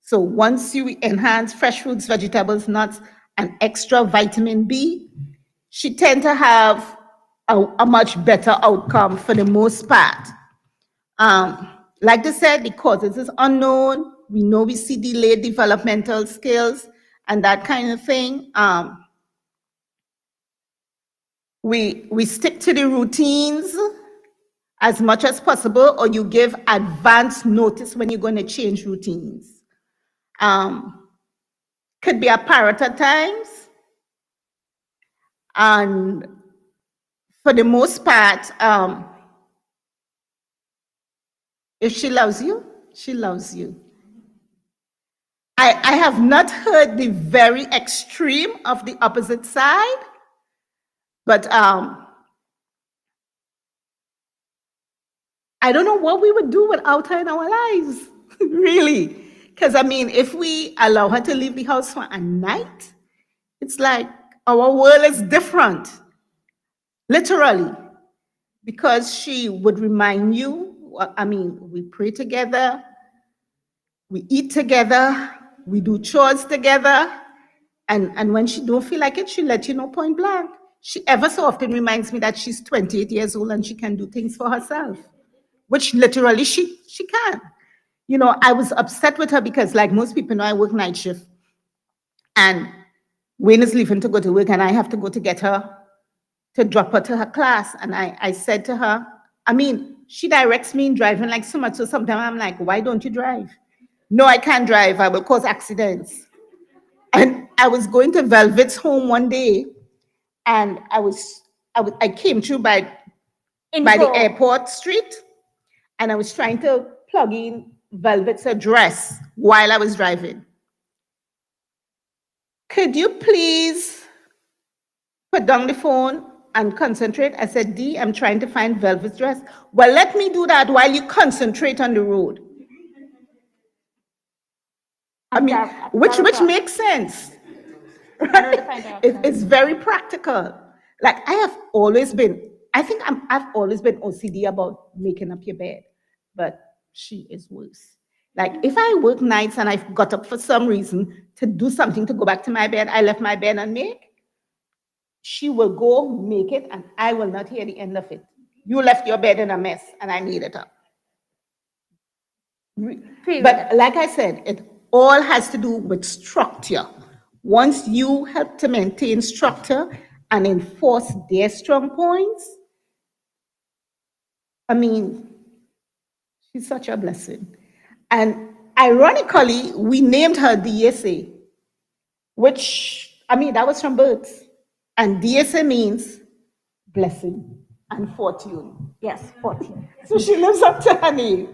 So once you enhance fresh fruits, vegetables, nuts, and extra vitamin B, she tends to have a much better outcome for the most part. Like they said, the causes is unknown. We know we see delayed developmental skills and that kind of thing. We stick to the routines as much as possible, or you give advance notice when you're going to change routines. Could be a parrot at times. And for the most part, if she loves you, she loves you. I have not heard the very extreme of the opposite side, but I don't know what we would do without her in our lives, really. Because, I mean, if we allow her to leave the house for a night, it's like our world is different, literally, because she would remind you, I mean, we pray together, we eat together, we do chores together, and when she don't feel like it, she'll let you know point blank. She ever so often reminds me that she's 28 years old and she can do things for herself, which literally she can. You know, I was upset with her because, like most people know, I work night shift. And Wayne is leaving to go to work and I have to go to get her, to drop her to her class. And I said to her, I mean, she directs me in driving like so much. So sometimes I'm like, why don't you drive? No, I can't drive. I will cause accidents. And I was going to Velvet's home one day and I came through by the airport street and I was trying to plug in Velvet's address while I was driving. Could you please put down the phone and concentrate. I said, D, I'm trying to find velvet dress. Well, let me do that while you concentrate on the road. I mean, which makes sense. Right? It's very practical. Like I have always been, I've always been OCD about making up your bed, but she is worse. Like if I work nights and I got up for some reason to do something to go back to my bed, I left my bed unmade. She will go make it and I will not hear the end of it. You left your bed in a mess and I made it up. But like I said, it all has to do with structure. Once you help to maintain structure and enforce their strong points, I mean, she's such a blessing. And ironically, we named her DSA, which, I mean, that was from birth. And DSA means blessing and fortune. Yes, 14. So she lives up to her name.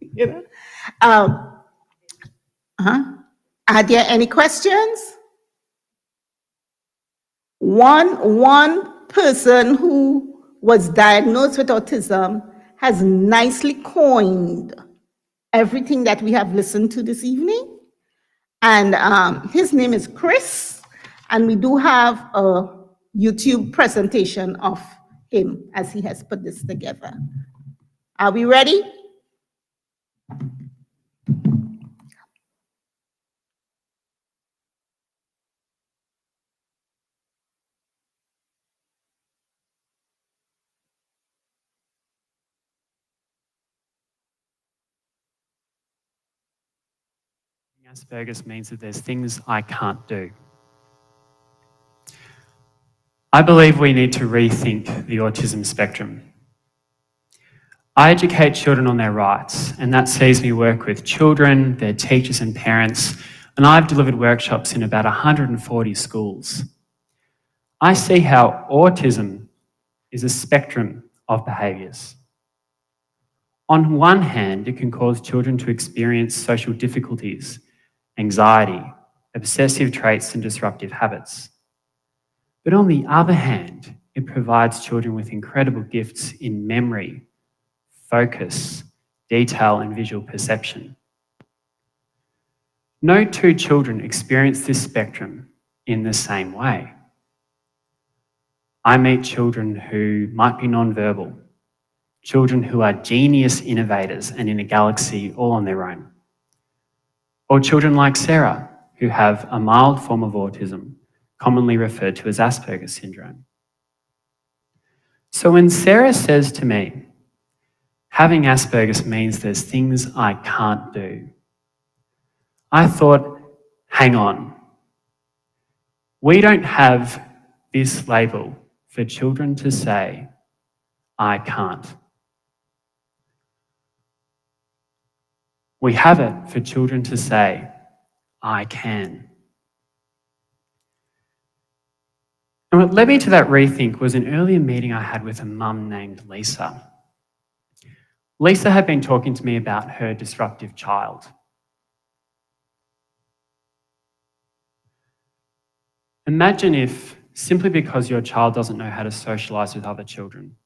You know? Are there any questions? One person who was diagnosed with autism has nicely coined everything that we have listened to this evening. And his name is Chris, and we do have a YouTube presentation of him as he has put this together. Are we ready? Asperger's means that there's things I can't do. I believe we need to rethink the autism spectrum. I educate children on their rights, and that sees me work with children, their teachers and parents, and I've delivered workshops in about 140 schools. I see how autism is a spectrum of behaviours. On one hand, it can cause children to experience social difficulties, anxiety, obsessive traits and disruptive habits. But on the other hand, it provides children with incredible gifts in memory, focus, detail and visual perception. No two children experience this spectrum in the same way. I meet children who might be non-verbal, children who are genius innovators and in a galaxy all on their own. Or children like Sarah, who have a mild form of autism, commonly referred to as Asperger's syndrome. So when Sarah says to me, having Asperger's means there's things I can't do, I thought, hang on. We don't have this label for children to say, I can't. We have it for children to say, I can. And what led me to that rethink was an earlier meeting I had with a mum named Lisa. Lisa had been talking to me about her disruptive child. Imagine if, simply because your child doesn't know how to socialise with other children,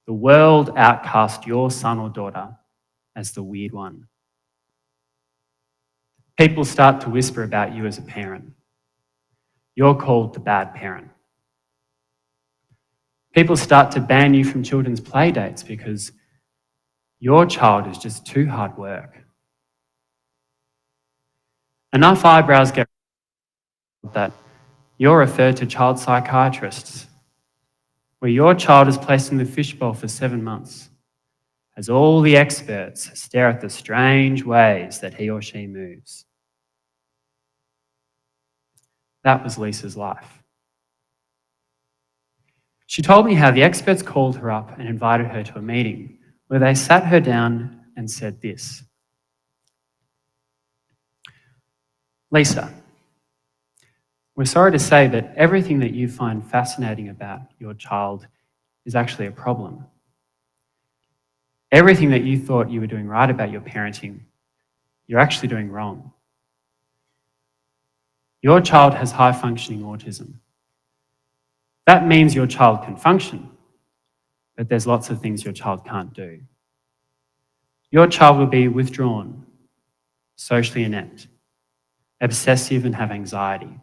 the world outcast your son or daughter as the weird one. People start to whisper about you as a parent. You're called the bad parent. People start to ban you from children's play dates because your child is just too hard work. Enough eyebrows get that you're referred to child psychiatrists, where your child is placed in the fishbowl for 7 months, as all the experts stare at the strange ways that he or she moves. That was Lisa's life. She told me how the experts called her up and invited her to a meeting where they sat her down and said this. Lisa, we're sorry to say that everything that you find fascinating about your child is actually a problem. Everything that you thought you were doing right about your parenting, you're actually doing wrong. Your child has high-functioning autism. That means your child can function, but there's lots of things your child can't do. Your child will be withdrawn, socially inept, obsessive and have anxiety.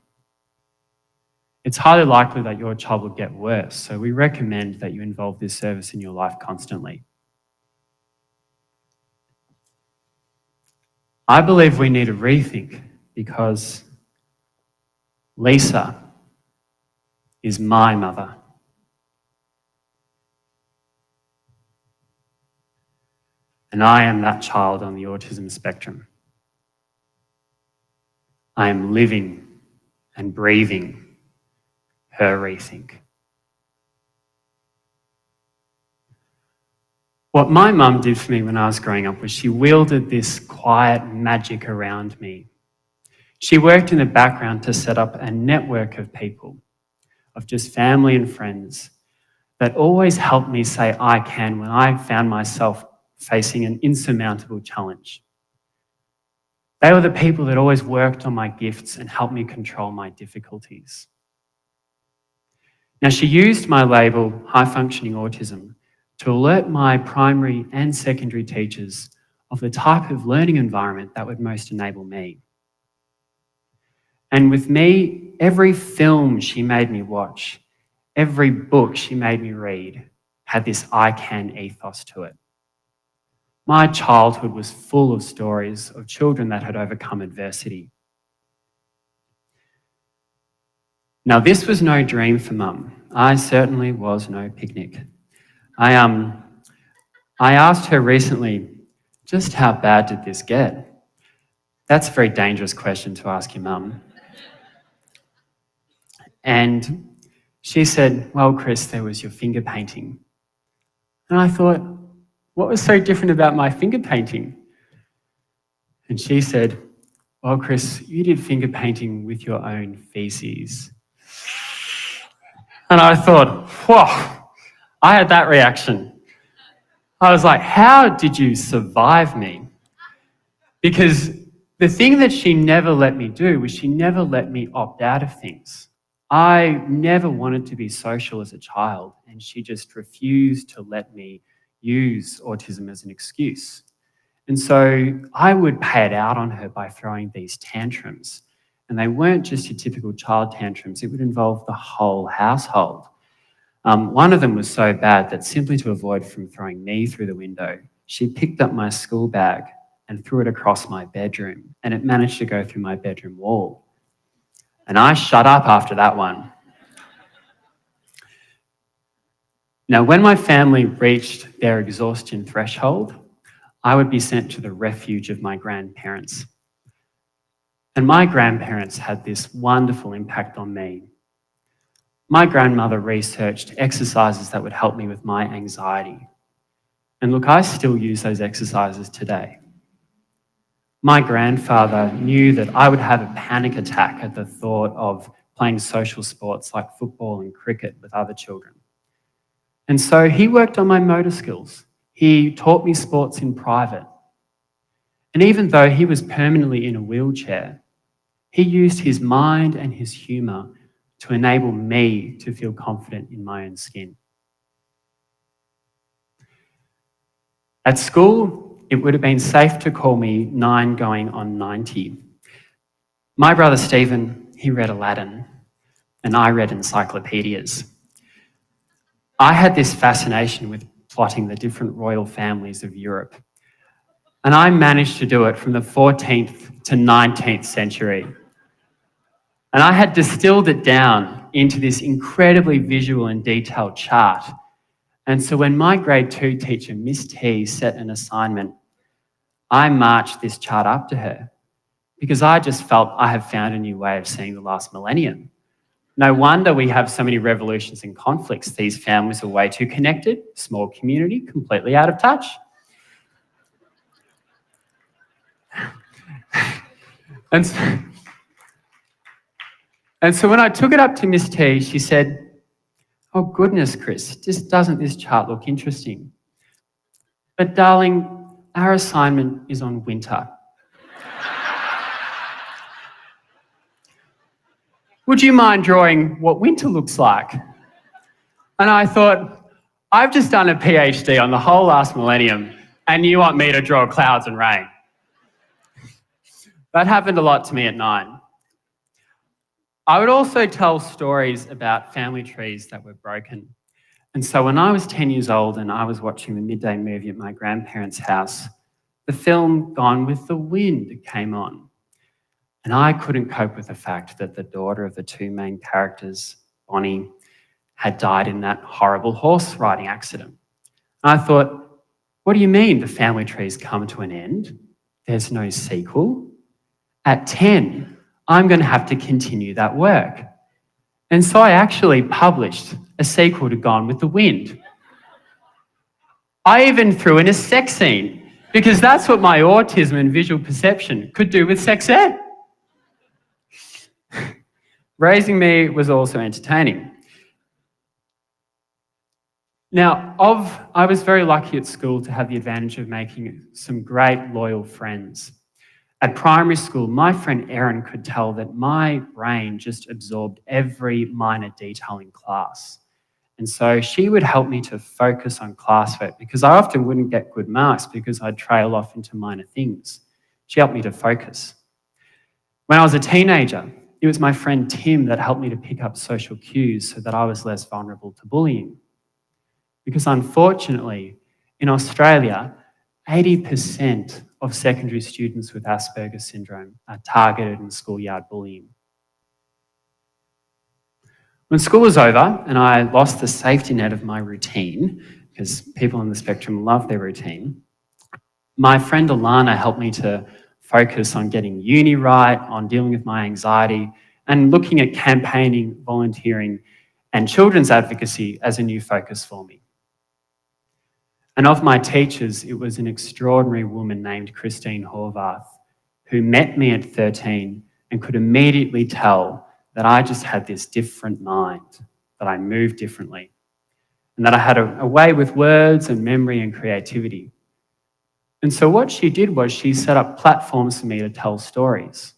It's highly likely that your child will get worse, so we recommend that you involve this service in your life constantly. I believe we need a rethink because Lisa is my mother. And I am that child on the autism spectrum. I am living and breathing her rethink. What my mum did for me when I was growing up was she wielded this quiet magic around me. She worked in the background to set up a network of people, of just family and friends, that always helped me say I can when I found myself facing an insurmountable challenge. They were the people that always worked on my gifts and helped me control my difficulties. Now, she used my label, high-functioning autism, to alert my primary and secondary teachers of the type of learning environment that would most enable me. And with me, every film she made me watch, every book she made me read, had this I can ethos to it. My childhood was full of stories of children that had overcome adversity. Now, this was no dream for Mum. I certainly was no picnic. I asked her recently, just how bad did this get? That's a very dangerous question to ask your mum. And she said, well, Chris, there was your finger painting. And I thought, what was so different about my finger painting? And she said, well, Chris, you did finger painting with your own feces. And I thought, whoa, I had that reaction. I was like, how did you survive me? Because the thing that she never let me do was she never let me opt out of things. I never wanted to be social as a child, and she just refused to let me use autism as an excuse. And so I would pay it out on her by throwing these tantrums. And they weren't just your typical child tantrums, it would involve the whole household. One of them was so bad that simply to avoid from throwing me through the window, she picked up my school bag and threw it across my bedroom, and it managed to go through my bedroom wall. And I shut up after that one. Now, when my family reached their exhaustion threshold, I would be sent to the refuge of my grandparents. And my grandparents had this wonderful impact on me. My grandmother researched exercises that would help me with my anxiety. And look, I still use those exercises today. My grandfather knew that I would have a panic attack at the thought of playing social sports like football and cricket with other children. And so he worked on my motor skills. He taught me sports in private. And even though he was permanently in a wheelchair, he used his mind and his humour to enable me to feel confident in my own skin. At school, it would have been safe to call me 9 going on 90. My brother Stephen, he read Aladdin, and I read encyclopedias. I had this fascination with plotting the different royal families of Europe, and I managed to do it from the 14th to 19th century. And I had distilled it down into this incredibly visual and detailed chart. And so when my grade 2 teacher, Miss T, set an assignment, I marched this chart up to her because I just felt I have found a new way of seeing the last millennium. No wonder we have so many revolutions and conflicts. These families are way too connected, small community, completely out of touch. And so when I took it up to Miss T, she said, oh goodness, Chris, doesn't this chart look interesting? But darling, our assignment is on winter. Would you mind drawing what winter looks like? And I thought, I've just done a PhD on the whole last millennium, and you want me to draw clouds and rain. That happened a lot to me at 9. I would also tell stories about family trees that were broken. And so when I was 10 years old and I was watching the midday movie at my grandparents' house, the film Gone with the Wind came on. And I couldn't cope with the fact that the daughter of the two main characters, Bonnie, had died in that horrible horse riding accident. And I thought, what do you mean the family tree's come to an end? There's no sequel? At 10, I'm going to have to continue that work. And so I actually published a sequel to Gone with the Wind. I even threw in a sex scene because that's what my autism and visual perception could do with sex ed. Raising me was also entertaining. Now, I was very lucky at school to have the advantage of making some great loyal friends. At primary school, my friend Erin could tell that my brain just absorbed every minor detail in class. And so she would help me to focus on classwork because I often wouldn't get good marks because I'd trail off into minor things. She helped me to focus. When I was a teenager, it was my friend Tim that helped me to pick up social cues so that I was less vulnerable to bullying. Because unfortunately, in Australia, 80% of secondary students with Asperger's syndrome are targeted in schoolyard bullying. When school was over and I lost the safety net of my routine, because people on the spectrum love their routine, my friend Alana helped me to focus on getting uni right, on dealing with my anxiety, and looking at campaigning, volunteering, and children's advocacy as a new focus for me. And of my teachers, it was an extraordinary woman named Christine Horvath who met me at 13 and could immediately tell that I just had this different mind, that I moved differently, and that I had a way with words and memory and creativity. And so what she did was she set up platforms for me to tell stories.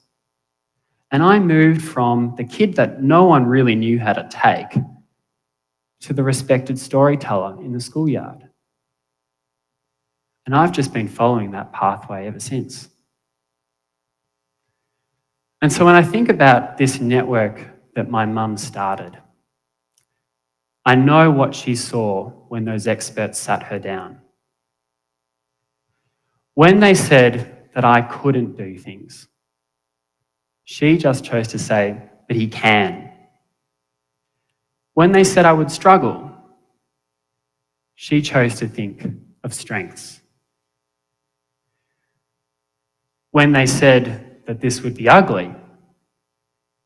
And I moved from the kid that no one really knew how to take to the respected storyteller in the schoolyard. And I've just been following that pathway ever since. And so when I think about this network that my mum started, I know what she saw when those experts sat her down. When they said that I couldn't do things, she just chose to say, but he can. When they said I would struggle, she chose to think of strengths. When they said that this would be ugly,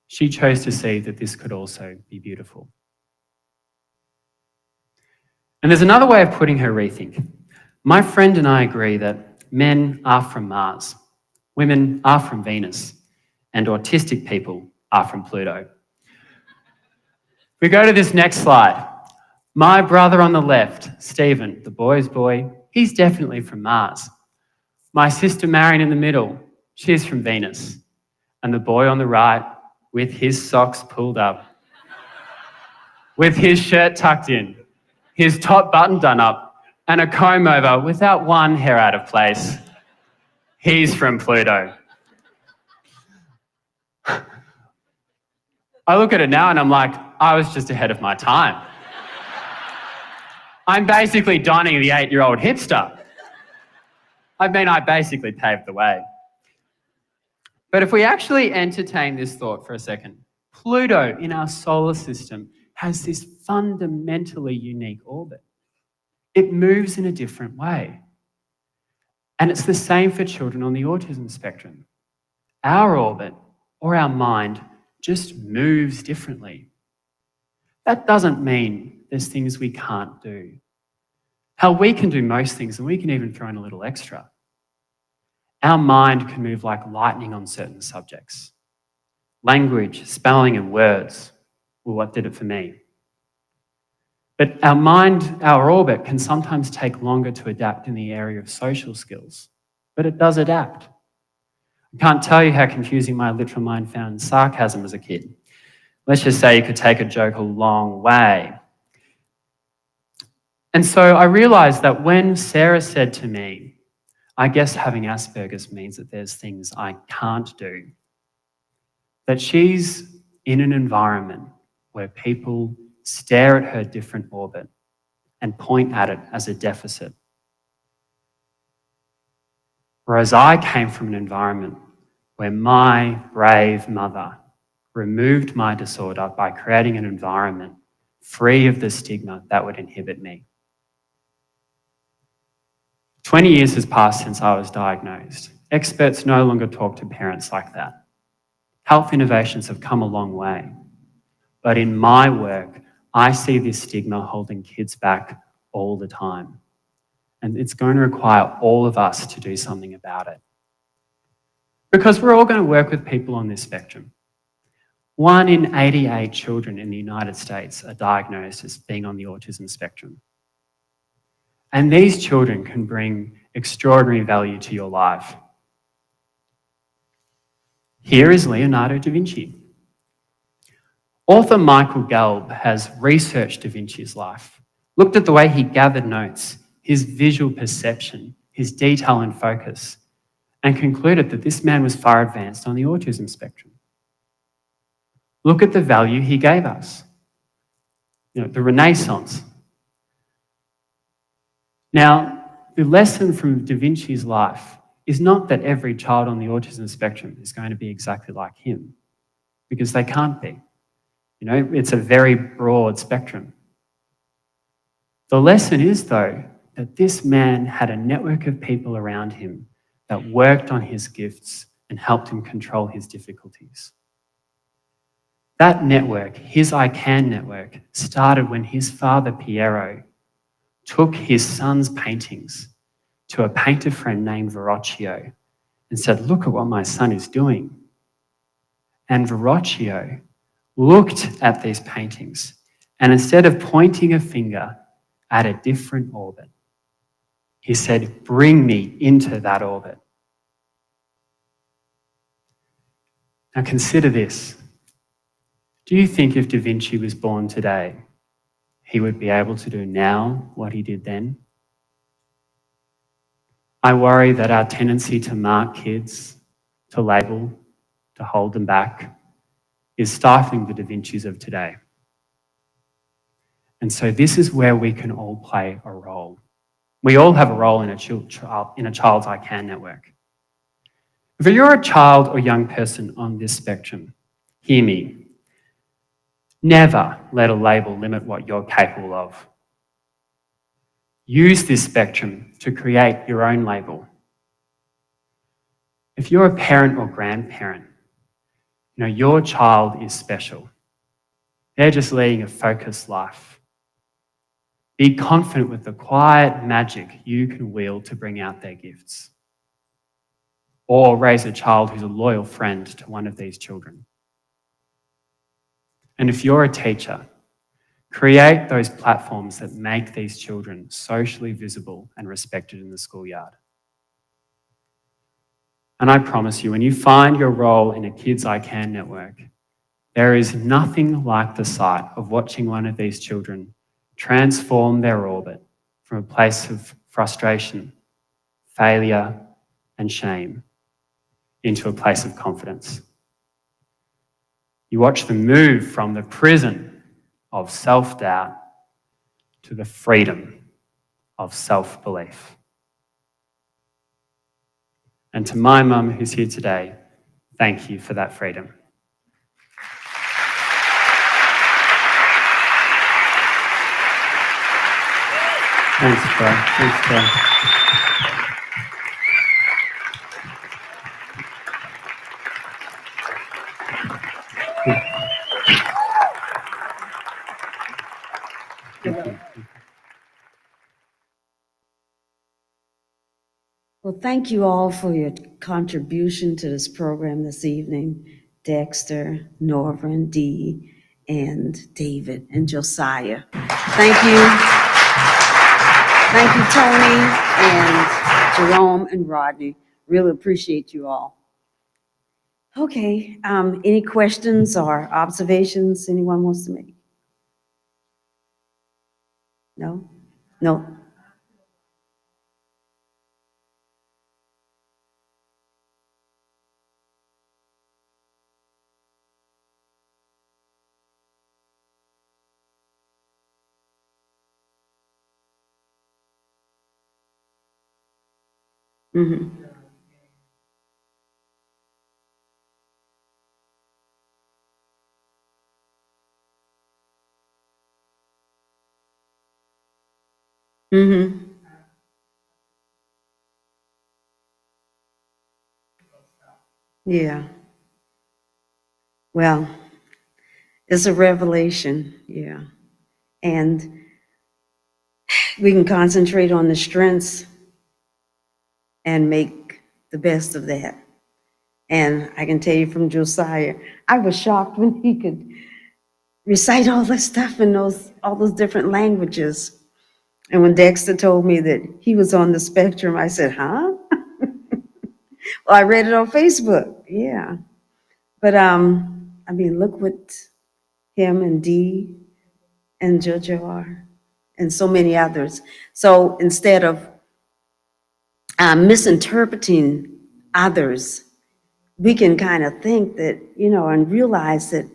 she chose to see that this could also be beautiful. And there's another way of putting her rethink. My friend and I agree that men are from Mars, women are from Venus, and autistic people are from Pluto. We go to this next slide. My brother on the left, Stephen, the boy's boy, he's definitely from Mars. My sister Marion in the middle, she's from Venus. And the boy on the right, with his socks pulled up, with his shirt tucked in, his top button done up, and a comb over without one hair out of place, he's from Pluto. I look at it now and I'm like, I was just ahead of my time. I'm basically donning the 8-year-old hipster. I basically paved the way. But if we actually entertain this thought for a second, Pluto in our solar system has this fundamentally unique orbit. It moves in a different way. And it's the same for children on the autism spectrum. Our orbit, or our mind, just moves differently. That doesn't mean there's things we can't do. Hell, we can do most things, and we can even throw in a little extra. Our mind can move like lightning on certain subjects. Language, spelling, and words were what did it for me. But our mind, our orbit, can sometimes take longer to adapt in the area of social skills, but it does adapt. I can't tell you how confusing my literal mind found sarcasm as a kid. Let's just say you could take a joke a long way. And so I realized that when Sarah said to me, I guess having Asperger's means that there's things I can't do, that she's in an environment where people stare at her different orbit and point at it as a deficit. Whereas I came from an environment where my brave mother removed my disorder by creating an environment free of the stigma that would inhibit me. 20 years has passed since I was diagnosed. Experts no longer talk to parents like that. Health innovations have come a long way. But in my work, I see this stigma holding kids back all the time. And it's going to require all of us to do something about it. Because we're all going to work with people on this spectrum. 1 in 88 children in the United States are diagnosed as being on the autism spectrum. And these children can bring extraordinary value to your life. Here is Leonardo da Vinci. Author Michael Gelb has researched Da Vinci's life, looked at the way he gathered notes, his visual perception, his detail and focus, and concluded that this man was far advanced on the autism spectrum. Look at the value he gave us. The Renaissance. Now, the lesson from Da Vinci's life is not that every child on the autism spectrum is going to be exactly like him, because they can't be. It's a very broad spectrum. The lesson is, though, that this man had a network of people around him that worked on his gifts and helped him control his difficulties. That network, his I Can network, started when his father, Piero, took his son's paintings to a painter friend named Verrocchio and said, "Look at what my son is doing." And Verrocchio looked at these paintings and instead of pointing a finger at a different orbit, he said, "Bring me into that orbit." Now consider this. Do you think if Da Vinci was born today, he would be able to do now what he did then? I worry that our tendency to mark kids, to label, to hold them back, is stifling the Da Vincis of today. And so this is where we can all play a role. We all have a role in a child's I Can network. If you're a child or young person on this spectrum, hear me. Never let a label limit what you're capable of. Use this spectrum to create your own label. If you're a parent or grandparent, your child is special. They're just leading a focused life. Be confident with the quiet magic you can wield to bring out their gifts. Or raise a child who's a loyal friend to one of these children. And if you're a teacher, create those platforms that make these children socially visible and respected in the schoolyard. And I promise you, when you find your role in a Kids I Can network, there is nothing like the sight of watching one of these children transform their orbit from a place of frustration, failure, and shame into a place of confidence. You watch them move from the prison of self-doubt to the freedom of self-belief. And to my mum who's here today, thank you for that freedom. Thanks, bro. Thanks, bro. Well, thank you all for your contribution to this program this evening. Dexter, Norvin, Dee, and David, and Josiah. Thank you. Thank you, Tony, and Jerome, and Rodney. Really appreciate you all. Okay, any questions or observations anyone wants to make? No? No. Mm-hmm. Mm-hmm. Yeah. Well, it's a revelation. Yeah. And we can concentrate on the strengths and make the best of that. And I can tell you from Josiah, I was shocked when he could recite all this stuff in all those different languages. And when Dexter told me that he was on the spectrum, I said, huh? Well, I read it on Facebook. Yeah. But I mean, look what him and Dee and JoJo are, and so many others. So instead of misinterpreting others, we can kind of think that, and realize that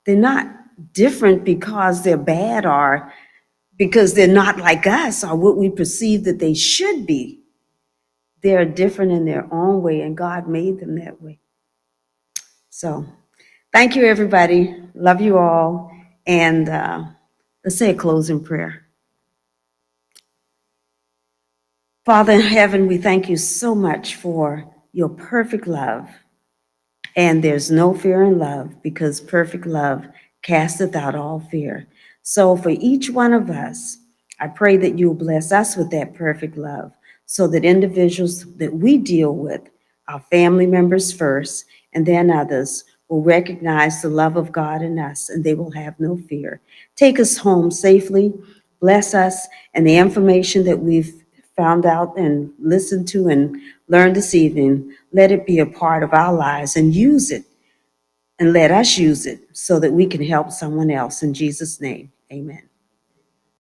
they're not different because they're bad or because they're not like us or what we perceive that they should be. They're different in their own way, and God made them that way. So thank you, everybody. Love you all. And let's say a closing prayer. Father in heaven, we thank you so much for your perfect love. And there's no fear in love, because perfect love casteth out all fear. So for each one of us, I pray that you'll bless us with that perfect love, so that individuals that we deal with, our family members first, and then others, will recognize the love of God in us, and they will have no fear. Take us home safely, bless us, and the information that we've found out and listened to and learned this evening, let it be a part of our lives, and use it, and let us use it so that we can help someone else. In Jesus' name, amen.